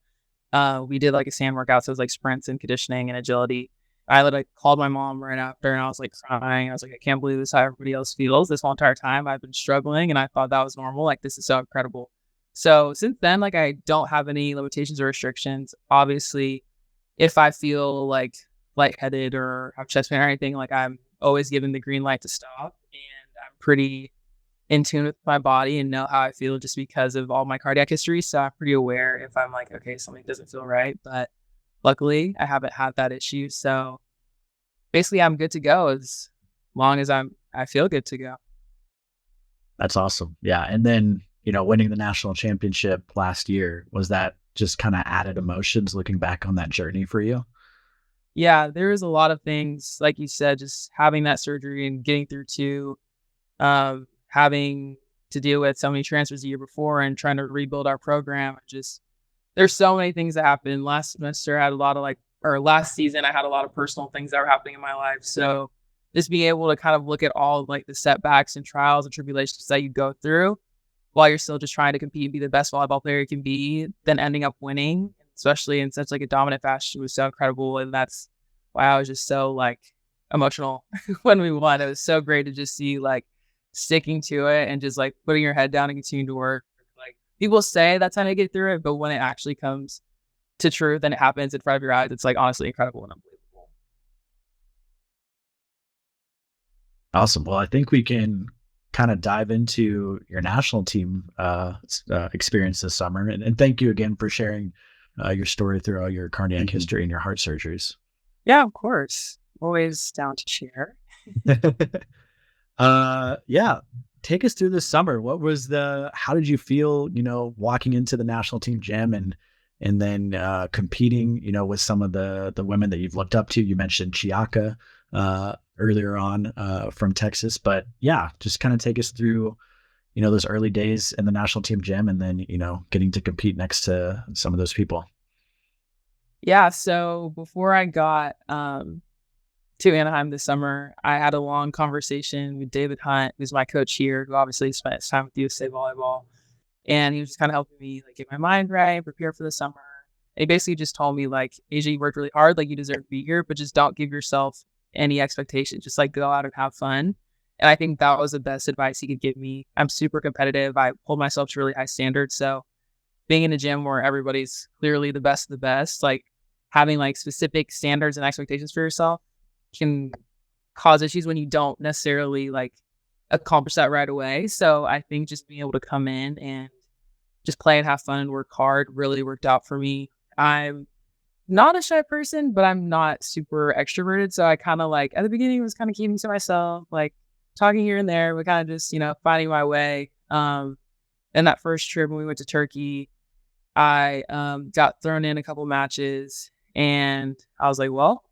we did like a sand workout. So it was like sprints and conditioning and agility. I like called my mom right after and I was like crying. I was like, I can't believe this is how everybody else feels. This whole entire time I've been struggling and I thought that was normal. Like this is so incredible. So since then, like I don't have any limitations or restrictions. Obviously, if I feel like lightheaded or have chest pain or anything, like I'm always given the green light to stop, and I'm pretty in tune with my body and know how I feel just because of all my cardiac history. So I'm pretty aware if I'm like, okay, something doesn't feel right, but luckily I haven't had that issue. So basically I'm good to go as long as I feel good to go. That's awesome. Yeah. And then, winning the national championship last year, was that just kind of added emotions looking back on that journey for you? Yeah, there was a lot of things, like you said, just having that surgery and getting through to having to deal with so many transfers the year before and trying to rebuild our program. Just there's so many things that happened. Last semester I had a lot of last season I had a lot of personal things that were happening in my life. So just being able to kind of look at all like the setbacks and trials and tribulations that you go through while you're still just trying to compete and be the best volleyball player you can be, then ending up winning, especially in such like a dominant fashion, was so incredible. And that's wow, I was just so like emotional when we won. It was so great to just see like sticking to it and just like putting your head down and continuing to work. Like people say that's how to get through it, but when it actually comes to truth and it happens in front of your eyes, it's like honestly incredible and unbelievable. Awesome. Well, I think we can kind of dive into your national team experience this summer. And thank you again for sharing your story through all your cardiac history and your heart surgeries. Yeah, of course. Always down to share. Yeah. Take us through this summer. How did you feel, walking into the national team gym and then competing, with some of the women that you've looked up to? You mentioned Chiaka earlier on from Texas, but yeah, just kind of take us through, those early days in the national team gym and then, getting to compete next to some of those people. Yeah, so before I got to Anaheim this summer, I had a long conversation with David Hunt, who's my coach here, who obviously spent his time with USA Volleyball. And he was just kind of helping me like get my mind right, prepare for the summer. And he basically just told me like, Asjia, you worked really hard, like you deserve to be here, but just don't give yourself any expectations. Just like go out and have fun. And I think that was the best advice he could give me. I'm super competitive. I hold myself to really high standards. So being in a gym where everybody's clearly the best of the best, like having like specific standards and expectations for yourself can cause issues when you don't necessarily like accomplish that right away. So I think just being able to come in and just play and have fun and work hard really worked out for me. I'm not a shy person, but I'm not super extroverted. So I kind of like at the beginning was kind of keeping to myself, like talking here and there, but kind of just, finding my way. And that first trip when we went to Turkey, I got thrown in a couple matches and I was like, well,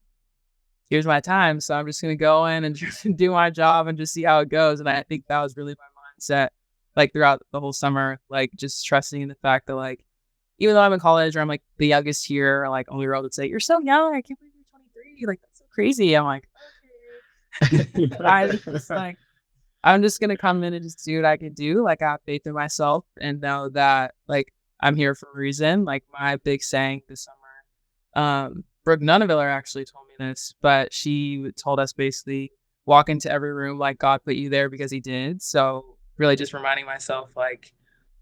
here's my time. So I'm just going to go in and just do my job and just see how it goes. And I think that was really my mindset, like throughout the whole summer, like just trusting in the fact that like, even though I'm in college or I'm like the youngest here, or like only girl would say, you're so young. I can't believe you're 23. Like, that's so crazy. I'm like, okay. I'm just going to come in and just do what I can do. Like I have faith in myself and know that like I'm here for a reason. Like my big saying this summer, Brooke Nunaviller actually told me this, but she told us basically walk into every room like God put you there because he did. So really just reminding myself like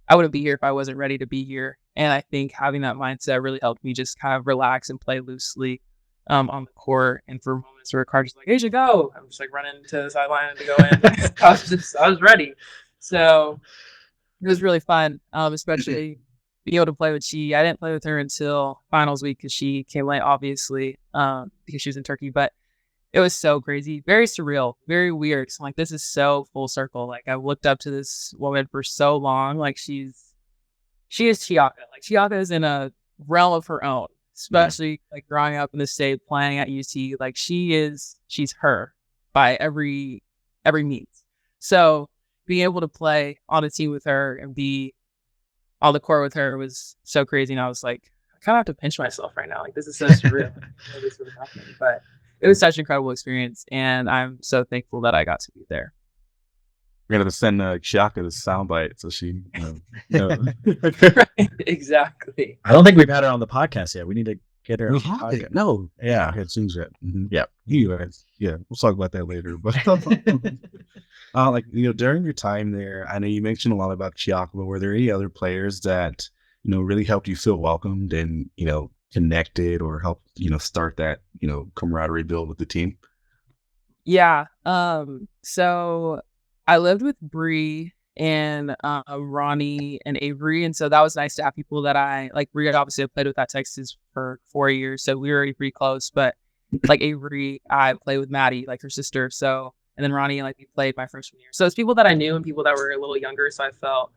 I wouldn't be here if I wasn't ready to be here. And I think having that mindset really helped me just kind of relax and play loosely on the court. And for moments where Carter's like, Asjia, go, I'm just like running to the sideline to go in. I was ready. So it was really fun, especially being able to play with I didn't play with her until finals week because she came late, obviously, because she was in Turkey. But it was so crazy, very surreal, very weird. So I'm like, this is so full circle. Like I've looked up to this woman for so long. Like she is Chiaka. Like Chiaka is in a realm of her own, especially like growing up in the state, playing at UT. Like she's her by every means. So being able to play on a team with her and be on the court with her was so crazy. And I was like, I kind of have to pinch myself right now. Like this is so surreal. This was happening, but it was such an incredible experience, and I'm so thankful that I got to be there. We're gonna send Chiaka the soundbite so she. Right, exactly. I don't think we've had her on the podcast yet. We need to get her. No, yeah, it seems that. Mm-hmm. Yeah, anyways, yeah, we'll talk about that later. But like during your time there, I know you mentioned a lot about Chiaka, but were there any other players that really helped you feel welcomed and connected or helped start that camaraderie build with the team? Yeah. So I lived with Bree and Ronnie and Avery, and so that was nice to have people that I like. Bree obviously played with at Texas for 4 years, so we were already pretty close. But like Avery, I played with Natty, like her sister. So and then Ronnie, like we played my freshman year. So it's people that I knew and people that were a little younger. So I felt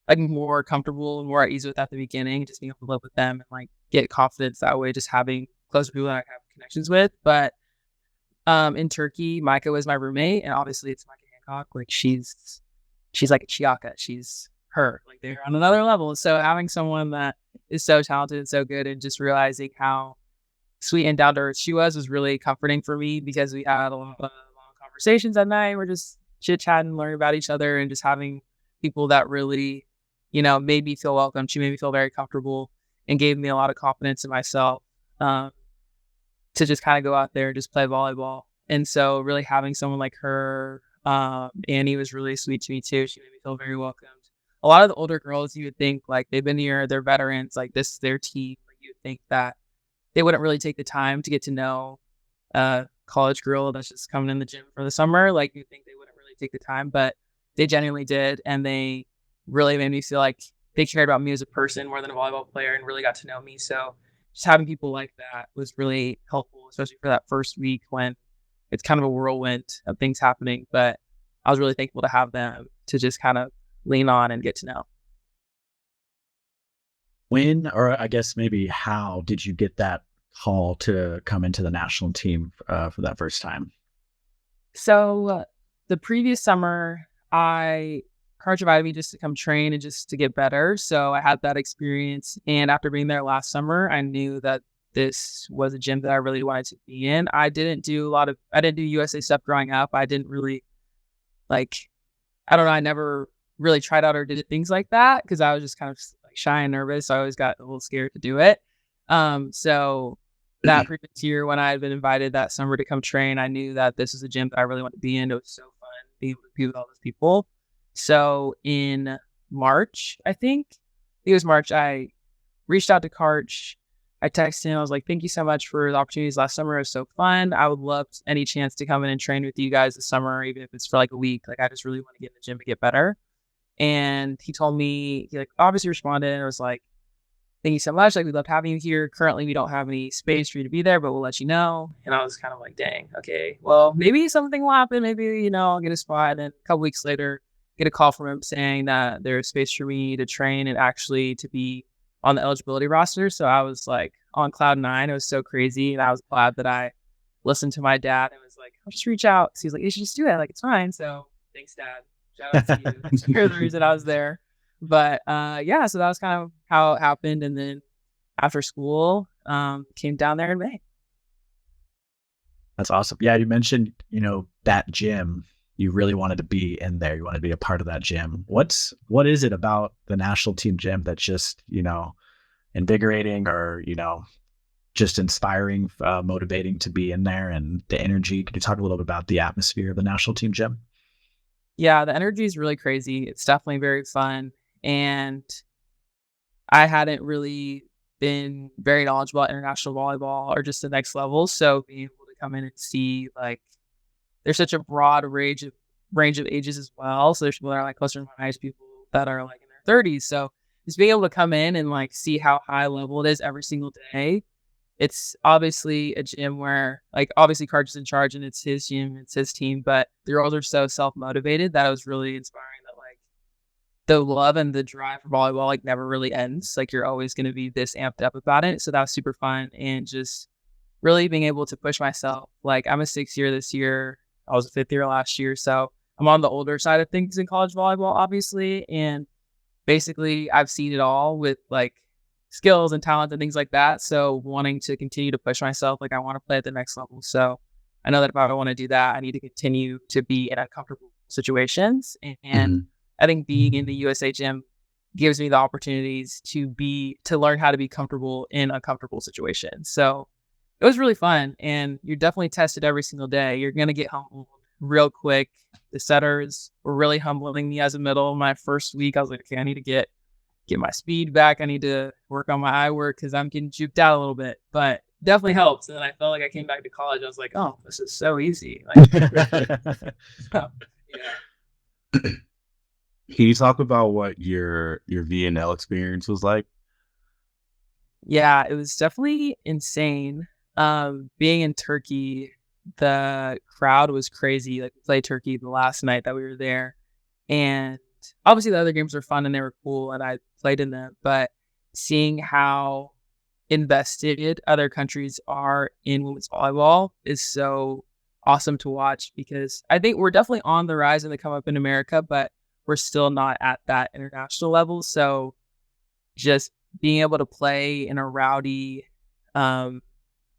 like more comfortable and more at ease with at the beginning, just being able to live with them and like get confidence that way, just having closer people that I have connections with. But in Turkey, Micah was my roommate, and obviously it's Micah Hancock. Like she's like a Chiaka. She's her. Like they're on another level. So having someone that is so talented and so good, and just realizing how sweet and down to earth she was really comforting for me because we had a lot of long conversations at night. We're just chit chatting, learning about each other, and just having people that really, made me feel welcome. She made me feel very comfortable and gave me a lot of confidence in myself. to just kind of go out there and just play volleyball. And so really having someone like her, Annie was really sweet to me too. She made me feel very welcomed. A lot of the older girls, you would think like they've been here, they're veterans, like this is their team. Like, you would think that they wouldn't really take the time to get to know a college girl that's just coming in the gym for the summer. Like you think they wouldn't really take the time, but they genuinely did. And they really made me feel like they cared about me as a person more than a volleyball player and really got to know me. So just having people like that was really helpful, especially for that first week when it's kind of a whirlwind of things happening. But I was really thankful to have them to just kind of lean on and get to know. When, or I guess maybe how, did you get that call to come into the national team for that first time? So the previous summer, Coach invited me just to come train and just to get better. So I had that experience. And after being there last summer, I knew that this was a gym that I really wanted to be in. I didn't do USA stuff growing up. I didn't really I don't know. I never really tried out or did things like that because I was just kind of like shy and nervous. So I always got a little scared to do it. So that previous year when I had been invited that summer to come train, I knew that this was a gym that I really wanted to be in. It was so fun being able to be with all those people. So in March, I think it was March, I reached out to Karch. I texted him. I was like, thank you so much for the opportunities last summer. It was so fun. I would love any chance to come in and train with you guys this summer, even if it's for like a week. Like, I just really want to get in the gym to get better. And he told me, he obviously responded and was like, thank you so much. Like, we loved having you here. Currently, we don't have any space for you to be there, but we'll let you know. And I was kind of like, dang, okay, well, maybe something will happen. Maybe, I'll get a spot. And a couple weeks later, get a call from him saying that there's space for me to train and actually to be on the eligibility roster. So I was like on cloud nine. It was so crazy. And I was glad that I listened to my dad and was like, I'll just reach out. So he's like, you should just do it. Like, it's fine. So thanks, Dad. Shout out to you. You're the reason I was there. But yeah, so that was kind of how it happened. And then after school, came down there in May. That's awesome. Yeah, you mentioned, that gym. You really wanted to be in there. You wanted to be a part of that gym. What is it about the national team gym that's just, invigorating or, just inspiring, motivating to be in there, and the energy? Could you talk a little bit about the atmosphere of the national team gym? Yeah, the energy is really crazy. It's definitely very fun. And I hadn't really been very knowledgeable about international volleyball or just the next level. So being able to come in and see there's such a broad range of ages as well. So there's people that are closer to my age, people that are in their 30s. So just being able to come in and see how high level it is every single day. It's obviously a gym where obviously Karch is in charge and it's his gym, it's his team, but the girls are so self-motivated that it was really inspiring that the love and the drive for volleyball never really ends. You're always going to be this amped up about it. So that was super fun, and just really being able to push myself. I'm a 6th year this year. I was a 5th year last year. So I'm on the older side of things in college volleyball, obviously. And basically I've seen it all with skills and talent and things like that. So wanting to continue to push myself, I want to play at the next level. So I know that if I want to do that, I need to continue to be in uncomfortable situations. And I think being in the USA gym gives me the opportunities to learn how to be comfortable in uncomfortable situations. So it was really fun, and you're definitely tested every single day. You're going to get humbled real quick. The setters were really humbling me as a middle. My first week, I was like, okay, I need to get my speed back. I need to work on my eye work because I'm getting juked out a little bit, but definitely helps. And then I felt like I came back to college. I was like, oh, this is so easy. Yeah. Can you talk about what your VNL experience was like? Yeah, it was definitely insane. Being in Turkey, the crowd was crazy. We played Turkey the last night that we were there, and obviously the other games were fun and they were cool, and I played in them. But seeing how invested other countries are in women's volleyball is so awesome to watch, because I think we're definitely on the rise and the come up in America, but we're still not at that international level. So just being able to play in a rowdy,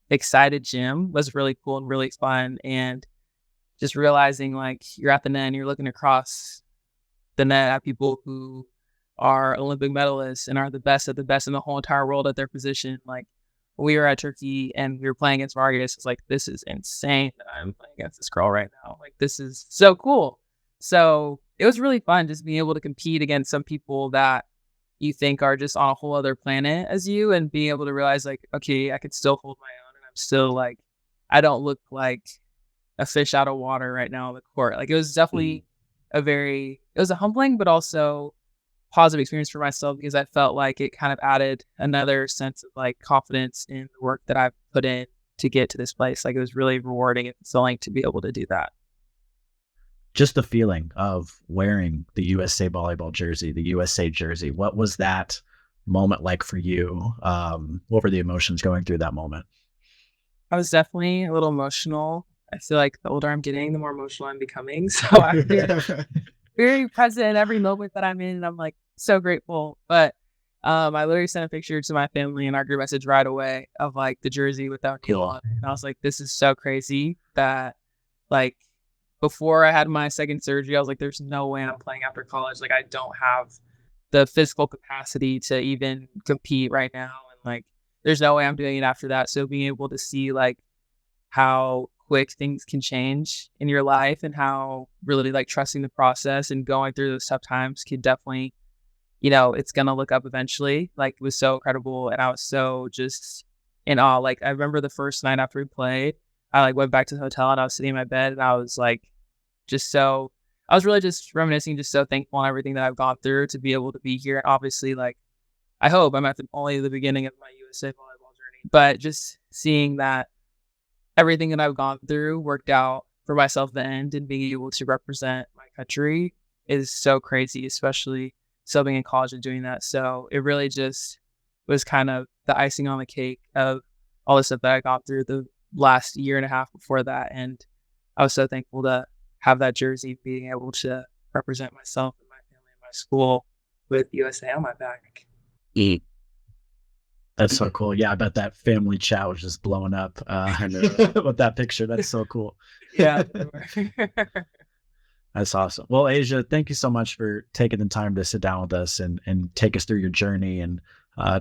excited gym was really cool and really fun. And just realizing you're at the net and you're looking across the net at people who are Olympic medalists and are the best of the best in the whole entire world at their position. we were at Turkey and we were playing against Vargas. It's like, this is insane that I'm playing against this girl right now. Like, this is so cool. So it was really fun just being able to compete against some people that you think are just on a whole other planet as you, and being able to realize like, okay, I could still hold my own, and I'm still like, I don't look like a fish out of water right now on the court. Like, it was definitely it was a humbling, but also positive experience for myself, because I felt like it kind of added another sense of like confidence in the work that I've put in to get to this place. Like, it was really rewarding and fulfilling to be able to do that. Just the feeling of wearing the USA volleyball jersey, the USA jersey. What was that moment like for you? What were the emotions going through that moment? I was definitely a little emotional. I feel like the older I'm getting, the more emotional I'm becoming. So I'm very present in every moment that I'm in, and I'm like so grateful. But I literally sent a picture to my family in our group message right away of like the jersey with O'Neal on it. And I was like, this is so crazy that like before I had my second surgery, I was like, there's no way I'm playing after college. Like, I don't have the physical capacity to even compete right now. And like, there's no way I'm doing it after that. So being able to see like how quick things can change in your life, and how really like trusting the process and going through those tough times can definitely, it's going to look up eventually. Like, it was so incredible. And I was so just in awe. Like, I remember the first night after we played, I like went back to the hotel and I was sitting in my bed, and I was like, I was really just reminiscing, just so thankful on everything that I've gone through to be able to be here. Obviously, like, I hope I'm at only the beginning of my USA volleyball journey, but just seeing that everything that I've gone through worked out for myself at the end, and being able to represent my country is so crazy, especially still being in college and doing that. So it really just was kind of the icing on the cake of all the stuff that I got through the last year and a half before that. And I was so thankful to have that jersey, being able to represent myself and my family and my school with USA on my back. That's so cool. Yeah, I bet that family chat was just blowing up with that picture. That's so cool. Yeah. That's awesome. Well, Asjia, thank you so much for taking the time to sit down with us and take us through your journey, and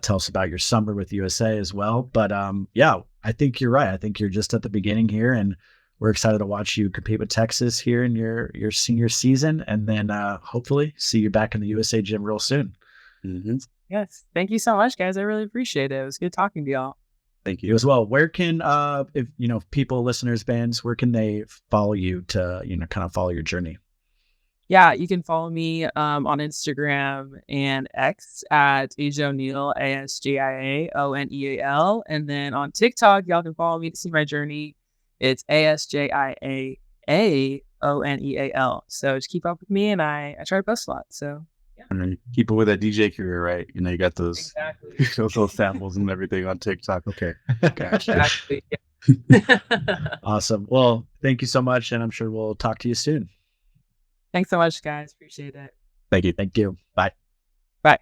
tell us about your summer with USA as well. But yeah, I think you're right. I think you're just at the beginning here, and we're excited to watch you compete with Texas here in your senior season, and then hopefully see you back in the USA gym real soon. Mm-hmm. Yes. Thank you so much, guys. I really appreciate it. It was good talking to y'all. Thank you as well. Where can, if people, listeners, fans, where can they follow you to, kind of follow your journey? Yeah, you can follow me on Instagram and X at Asjia O'Neal, Asjia O'Neal. And then on TikTok, y'all can follow me to see my journey. It's Asjia O'Neal. So just keep up with me, and I try to post a lot. So yeah. And then keep it with that DJ career, right? You got those those samples and everything on TikTok. Okay. Gotcha. Exactly. Yeah. Awesome. Well, thank you so much, and I'm sure we'll talk to you soon. Thanks so much, guys. Appreciate it. Thank you. Thank you. Bye. Bye.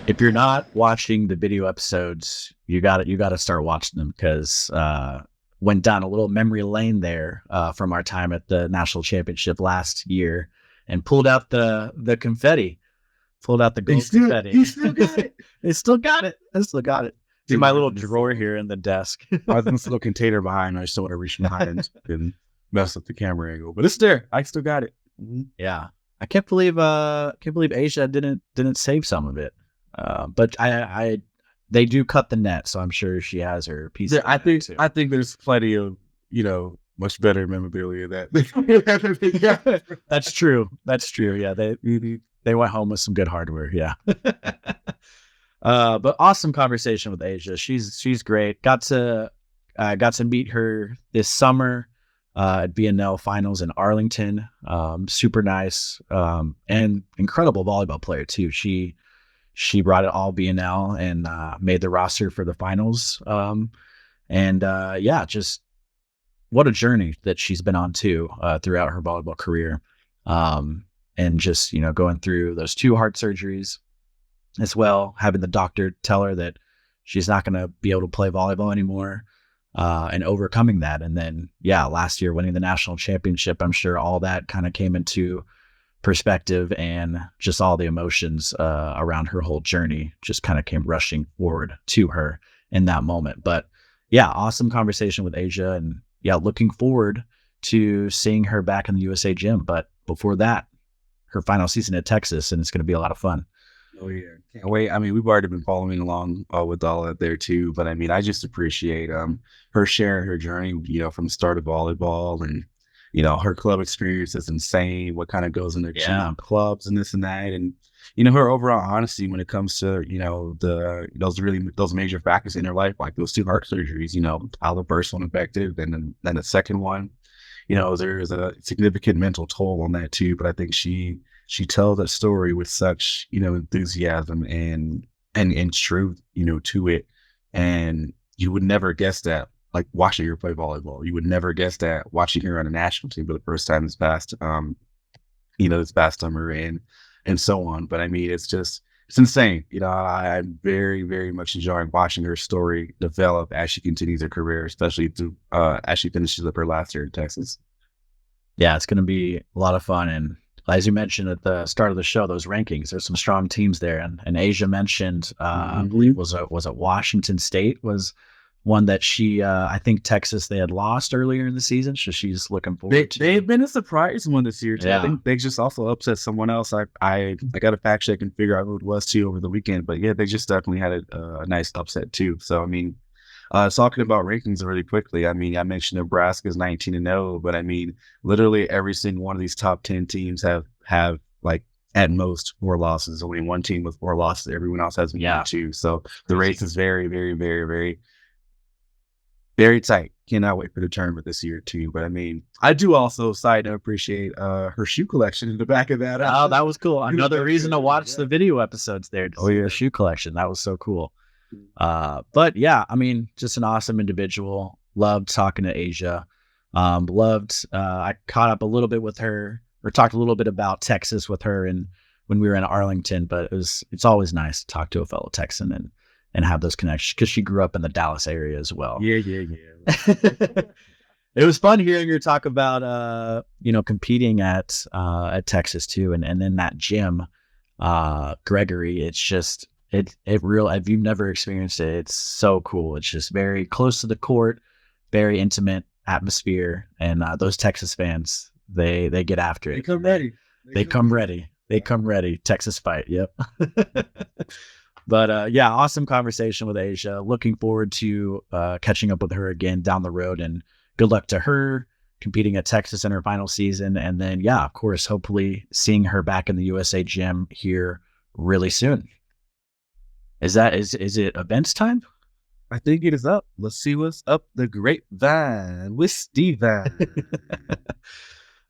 If you're not watching the video episodes, you got to start watching them, because went down a little memory lane there from our time at the national championship last year, and pulled out the confetti, pulled out the gold confetti. You still got it. They still got it. I still got it. It's in my little drawer here in the desk. I was in this little container behind. I still want to reach behind and mess up the camera angle, but it's there. I still got it. Mm-hmm. Yeah, I can't believe Asjia didn't save some of it. But they do cut the net, so I'm sure she has her piece. I think there's plenty of much better memorabilia that. That's true. That's true. Yeah, they went home with some good hardware. Yeah. But awesome conversation with Asjia. She's great. Got to meet her this summer at BNL finals in Arlington. Super nice and incredible volleyball player too. She brought it all BNL and made the roster for the finals. Just what a journey that she's been on too throughout her volleyball career. And just, going through those 2 heart surgeries as well, having the doctor tell her that she's not going to be able to play volleyball anymore, and overcoming that. And then, last year winning the national championship, I'm sure all that kind of came into perspective and just all the emotions around her whole journey just kind of came rushing forward to her in that moment. But yeah, awesome conversation with Asjia, and yeah, looking forward to seeing her back in the USA gym. But before that, her final season at Texas, and it's going to be a lot of fun. Oh yeah, can't wait. I mean, we've already been following along with all that there too. But I mean, I just appreciate her sharing her journey. From the start of volleyball, and her club experience is insane. What kind of goes into clubs and this and that, and her overall honesty when it comes to those major factors in her life, like those 2 heart surgeries. How the first one affected, and then the second one. There's a significant mental toll on that too. But I think she tells that story with such, enthusiasm and truth, to it. And you would never guess that, like watching her play volleyball. You would never guess that watching her on a national team for the first time this past summer and so on. But I mean, it's insane. I'm very, very much enjoying watching her story develop as she continues her career, especially through as she finishes up her last year in Texas. Yeah, it's going to be a lot of fun. And as you mentioned at the start of the show, those rankings, there's some strong teams there. And Asjia mentioned, I believe was it Washington State was one that she, I think Texas, they had lost earlier in the season. So she's looking forward to. They've been a surprise one this year too. Yeah. I think they just also upset someone else. I got to fact check and figure out who it was too over the weekend. But yeah, they just definitely had a nice upset too. So I mean, talking about rankings really quickly, I mean, I mentioned Nebraska's 19-0, but I mean, literally every single one of these top 10 teams have like at most 4 losses. Only one team with 4 losses. Everyone else has 2. So the race is very, very, very, very, very tight. Cannot wait for the tournament this year too. But I mean, I do also side note appreciate her shoe collection in the back of that. Oh, that was cool. Another reason to watch the video episodes there. The shoe collection. That was so cool. But yeah, I mean, just an awesome individual. Loved talking to Asjia. I caught up a little bit with her, or talked a little bit about Texas with her and when we were in Arlington, but it's always nice to talk to a fellow Texan and have those connections because she grew up in the Dallas area as well. Yeah. It was fun hearing her talk about competing at Texas too, and then that gym, Gregory. It's just it real. If you've never experienced it, it's so cool. It's just very close to the court, very intimate atmosphere, and those Texas fans, they get after it. They come ready. They come ready. Texas fight. Yep. But yeah, awesome conversation with Asjia. Looking forward to catching up with her again down the road, and good luck to her competing at Texas in her final season. And then, yeah, of course, hopefully seeing her back in the USA gym here really soon. Is it events time? I think it is up. Let's see what's up the grapevine with Stephen.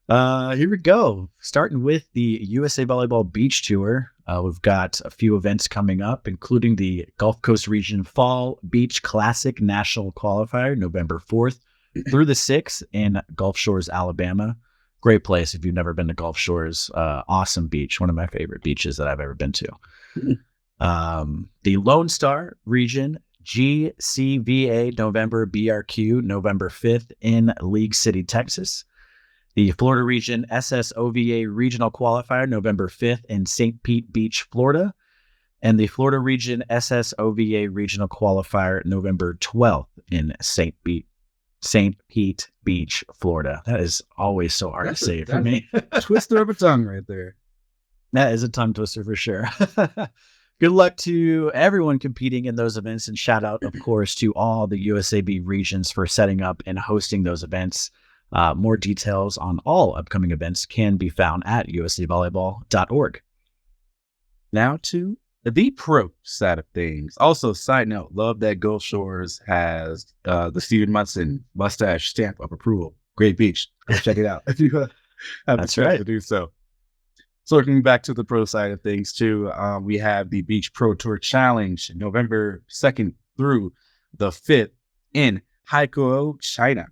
Here we go. Starting with the USA Volleyball Beach Tour. We've got a few events coming up, including the Gulf Coast Region Fall Beach Classic National Qualifier, November 4th through the 6th in Gulf Shores, Alabama. Great place if you've never been to Gulf Shores. Awesome beach. One of my favorite beaches that I've ever been to. The Lone Star Region GCVA November BRQ, November 5th in League City, Texas. The Florida Region SSOVA Regional Qualifier, November 5th in St. Pete Beach, Florida. And the Florida Region SSOVA Regional Qualifier, November 12th in St. Pete Beach, Florida. That is always so hard to say for me. Twister of a tongue right there. That is a tongue twister for sure. Good luck to everyone competing in those events, and shout out, of course, to all the USAB regions for setting up and hosting those events. More details on all upcoming events can be found at usavolleyball.org. Now to the pro side of things. Also, side note, love that Gulf Shores has the Steven Munson mustache stamp of approval. Great beach. Go check it out if you have That's the chance right. to do so. Circling back to the pro side of things too, we have the Beach Pro Tour Challenge, November 2nd through the 5th in Haikou, China.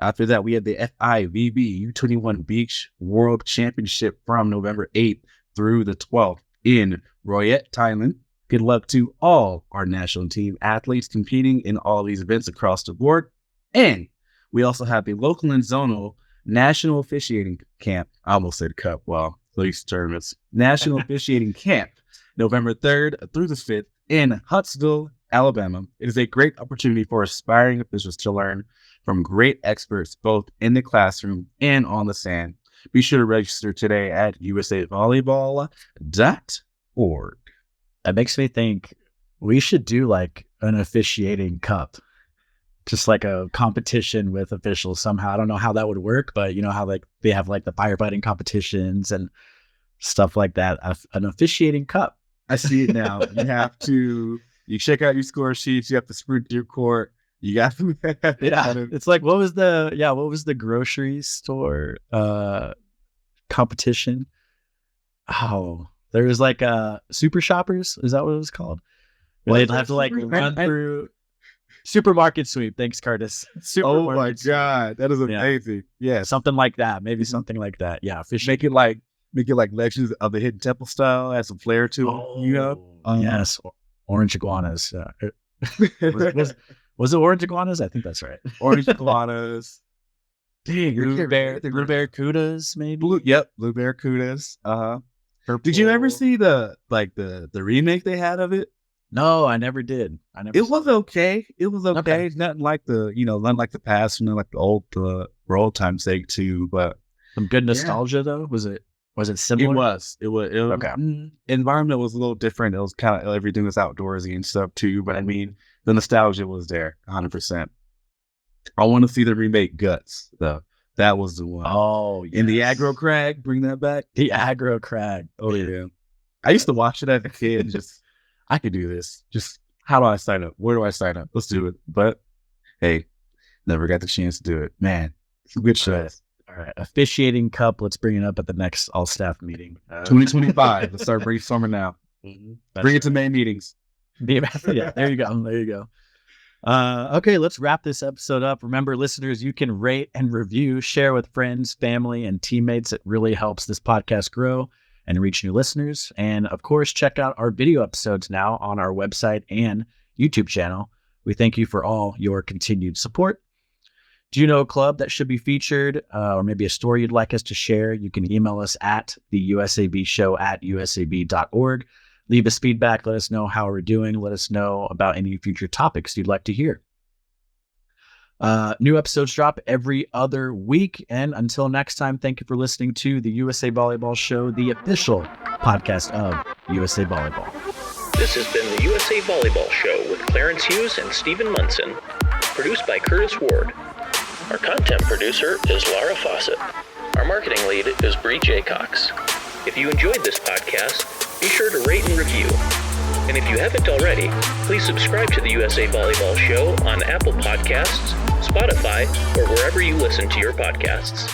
After that, we have the FIVB U21 Beach World Championship from November 8th through the 12th in Royet, Thailand. Good luck to all our national team athletes competing in all these events across the board. And we also have the local and zonal national officiating camp. I almost said cup. Well, these tournaments. National Officiating Camp, November 3rd through the 5th in Huntsville, Alabama. It is a great opportunity for aspiring officials to learn from great experts both in the classroom and on the sand. Be sure to register today at usavolleyball.org. That makes me think we should do like an officiating cup, just like a competition with officials somehow. I don't know how that would work, but you know how like they have like the firefighting competitions and stuff like that. An officiating cup. I see it now. You check out your score sheets. You have to sprint your court. You got to, It's like, what was the grocery store competition? Oh, there was like super shoppers. Is that what it was called? They'd have to like run through supermarket sweep. Thanks, Curtis. Oh my God. That is amazing. Yeah. Something like that. Maybe something like that. Yeah. Make it like Legends of the Hidden Temple style. Add some flair to it. You know? Yes. Orange iguanas. Was it orange iguanas? I think that's right. Orange iguanas. Dang, blue barracudas, maybe. Blue barracudas. Did you ever see the remake they had of it? No, I never did. It was okay. Okay. Nothing like the past, like the old time sake too. But some good nostalgia though. Was it similar? It was okay. Environment was a little different. It was kind of everything was outdoorsy and stuff too. But I mean, the nostalgia was there, 100%. I want to see the remake Guts though. That was the one. Oh, yes. In the aggro crag, bring that back. The aggro crag. Oh yeah. I used to watch it as a kid. And just I could do this. Just how do I sign up? Where do I sign up? Let's do it. But hey, never got the chance to do it. Man, it's a good show. All right, officiating cup. Let's bring it up at the next all staff meeting. 2025. Let's start brainstorming now. Bring it to May meetings. Yeah, there you go. Okay, let's wrap this episode up. Remember, listeners, you can rate and review, share with friends, family, and teammates. It really helps this podcast grow and reach new listeners. And of course, check out our video episodes now on our website and YouTube channel. We thank you for all your continued support. Do you know a club that should be featured or maybe a story you'd like us to share? You can email us at theusabshow@usab.org. Leave us feedback. Let us know how we're doing. Let us know about any future topics you'd like to hear. New episodes drop every other week. And until next time, thank you for listening to the USA Volleyball Show, the official podcast of USA Volleyball. This has been the USA Volleyball Show with Clarence Hughes and Stephen Munson. Produced by Curtis Ward. Our content producer is Laura Fawcett. Our marketing lead is Bree Jaycox. If you enjoyed this podcast, be sure to rate and review. And if you haven't already, please subscribe to the USA Volleyball Show on Apple Podcasts, Spotify, or wherever you listen to your podcasts.